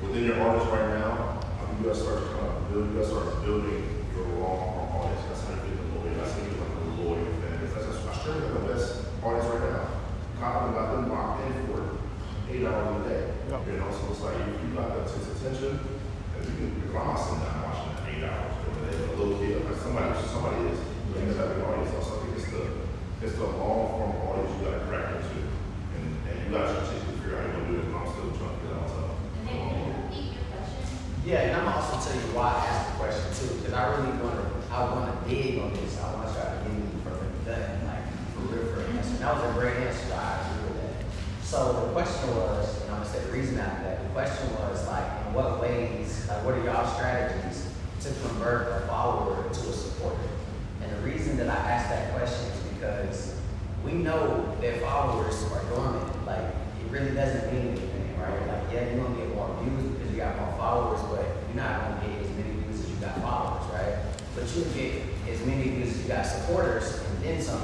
within your artist right now, I think you gotta start building your long form audience. That's how you get the loyal. That's how you get like a loyal fan. That's I sure got the best artists right now. Colin got them locked in for 8 hours a day. Yep. You know, so it's like if you got that attention, and you can if I'm not sitting down watching that 8 hours or whatever, a little kid, like somebody is doing this type of audience. So I think it's the long form audience you gotta crack into. And you gotta strategically figure out how you're gonna do it, but I'm still trying to figure that out. And then can you repeat your question? Yeah, and I'm also tell you why I asked the question too, because I want to dig on this. I want to try to get you from the gut, like for real, for an answer. That was a great answer. I agree with that. So the question was, and I'm gonna say the reason after that. The question was like, in what ways, like, what are y'all strategies to convert a follower to a supporter? And the reason that I asked that question is because we know that followers are dormant. Like, it really doesn't mean anything, right? Like, yeah, you're gonna get more views because you got more followers, but you're not gonna get as many views as you got followers, right? But you'll get as many views as you got supporters and then some.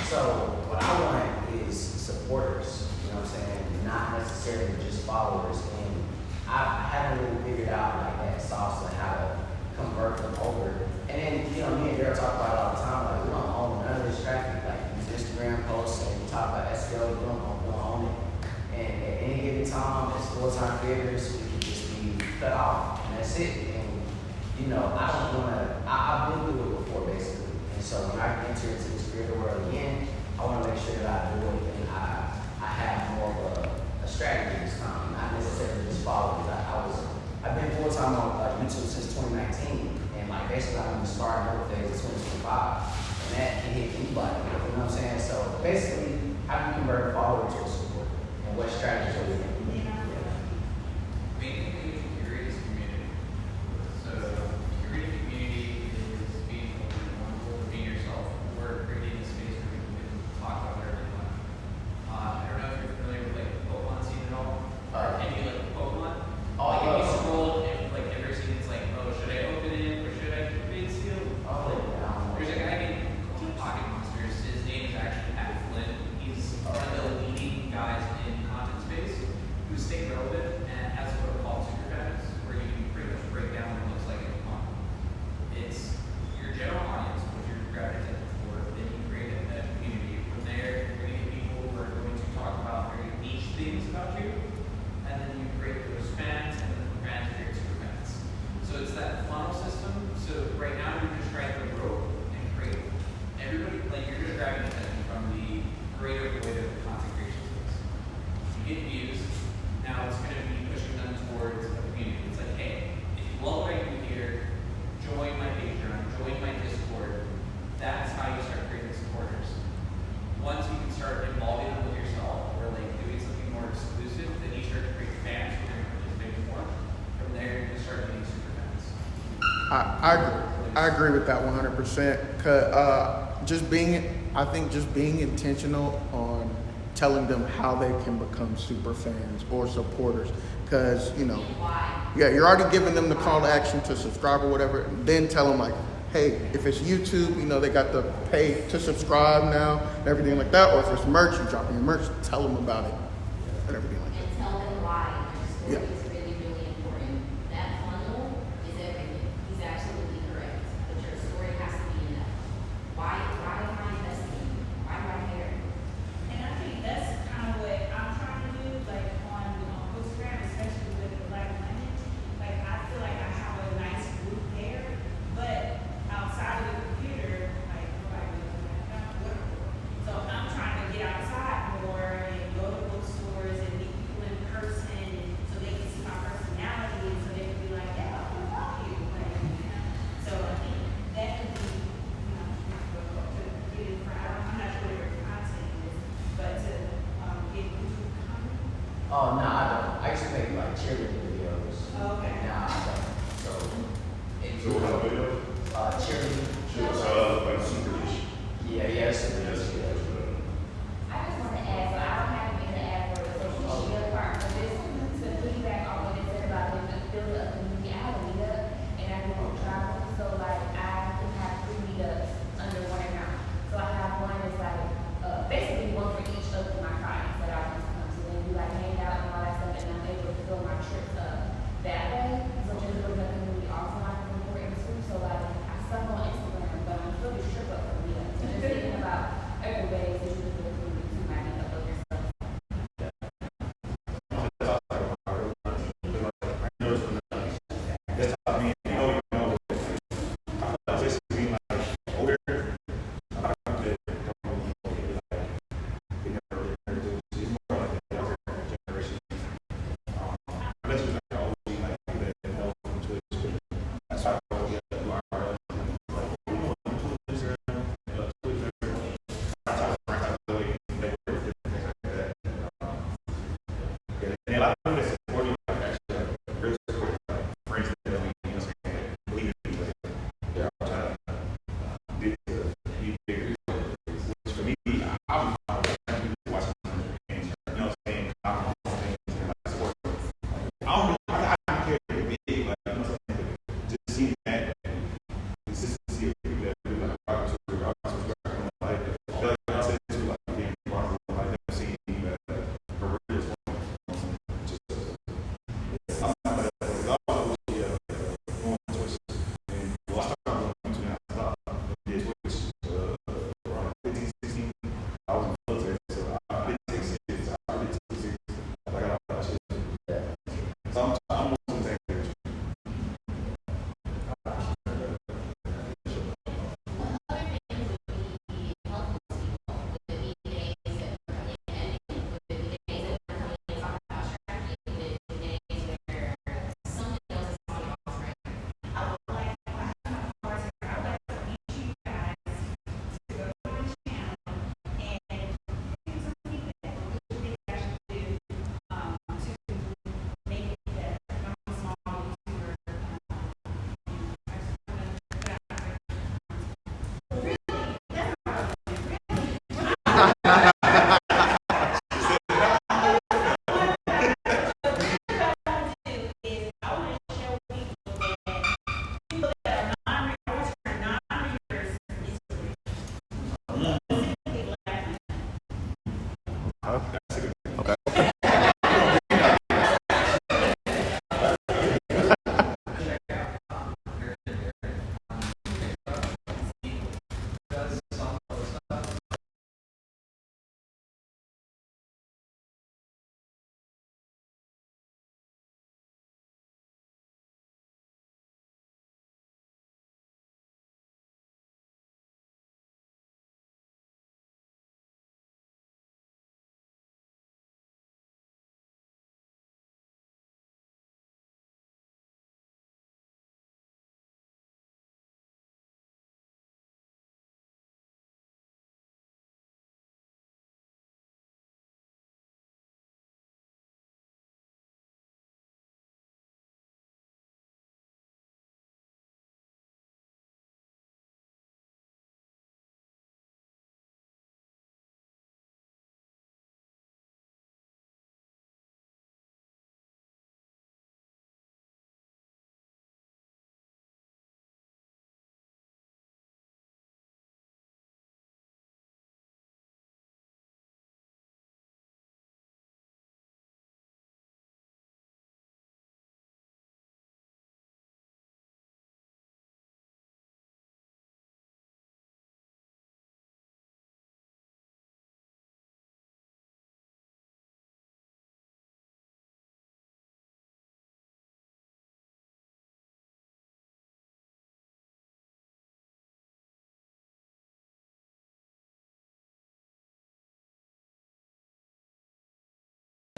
So what I want is supporters, you know what I'm saying? Not necessarily just followers. And I haven't really figured out like that sauce and how to convert them over. And then, you know, me and Daryl talk about it all the time, like we don't own none of this traffic, like these Instagram posts and we talk about SEO, we don't own it. And at any given time, as full-time creators, we can just be cut off, and that's it. And you know, I don't wanna. I've been through it before, basically. And so when I enter into this creator world again, I want to make sure that I do it and I have more of a strategy this time, not necessarily just followers. I've been full-time on YouTube since 2019, and like basically I'm in the start and middle phase of 2025, and that can hit anybody. You know what I'm saying? So basically, how do you convert a follower to a supporter? And what strategies are we implementing? Mainly curating this community. So curating community is being vulnerable, being yourself. We're creating a space where people can talk about whatever they want. I don't know if you're familiar with like the Pokemon scene at all. Or any like Pokemon. Like if you scroll and like every scene, it's like, oh, should I open it or should I keep it sealed? There's a guy named Pocket Monsters. His name is actually Pat Flynn. He's one of the leading guys in content space. I agree with that 100%. I think just being intentional on telling them how they can become super fans or supporters, because yeah, you're already giving them the call to action to subscribe or whatever. Then tell them like, hey, if it's YouTube, they got the pay to subscribe now and everything like that. Or if it's merch, you're dropping your merch, tell them about it and everything like that. And tell them why your Yeah. story is really, really important. That funnel is everything. He's absolutely correct. But your story has to be enough. Why am I investing in you? Why do I care? And I think that's kind of what I'm trying to do, like on Instagram, especially with the Black women. Like I feel like I have a nice group there, but outside of the computer, like nobody really knows. So I'm trying to get outside more and go to bookstores and meet people in person, and so they can see my personality, and so they can be like, yeah, I love you. So I think that could be, to get in front. I'm not sure what your content is, but to get YouTube content. Oh no, I don't. I used to make like cheerleading videos. Okay. Now I don't. So, So what kind of video? cheerleading. Like super niche. Yeah, super niche. I just want to add, so I don't have to be in the ad for the social media part, but this to piggyback on what it said about building a community. I have a meetup and I do travel, so like I can have 3 meetups under one account. So I have one that's like basically one for each of my clients that I want to come to, and we like hang out and all that stuff, and I'm able to fill my trips up that way. So just building a community offline is important too. So like I stumble on Instagram, but I'm still just trip up for meetups. So just thinking about other ways that you can build a community to might meet up with yourself.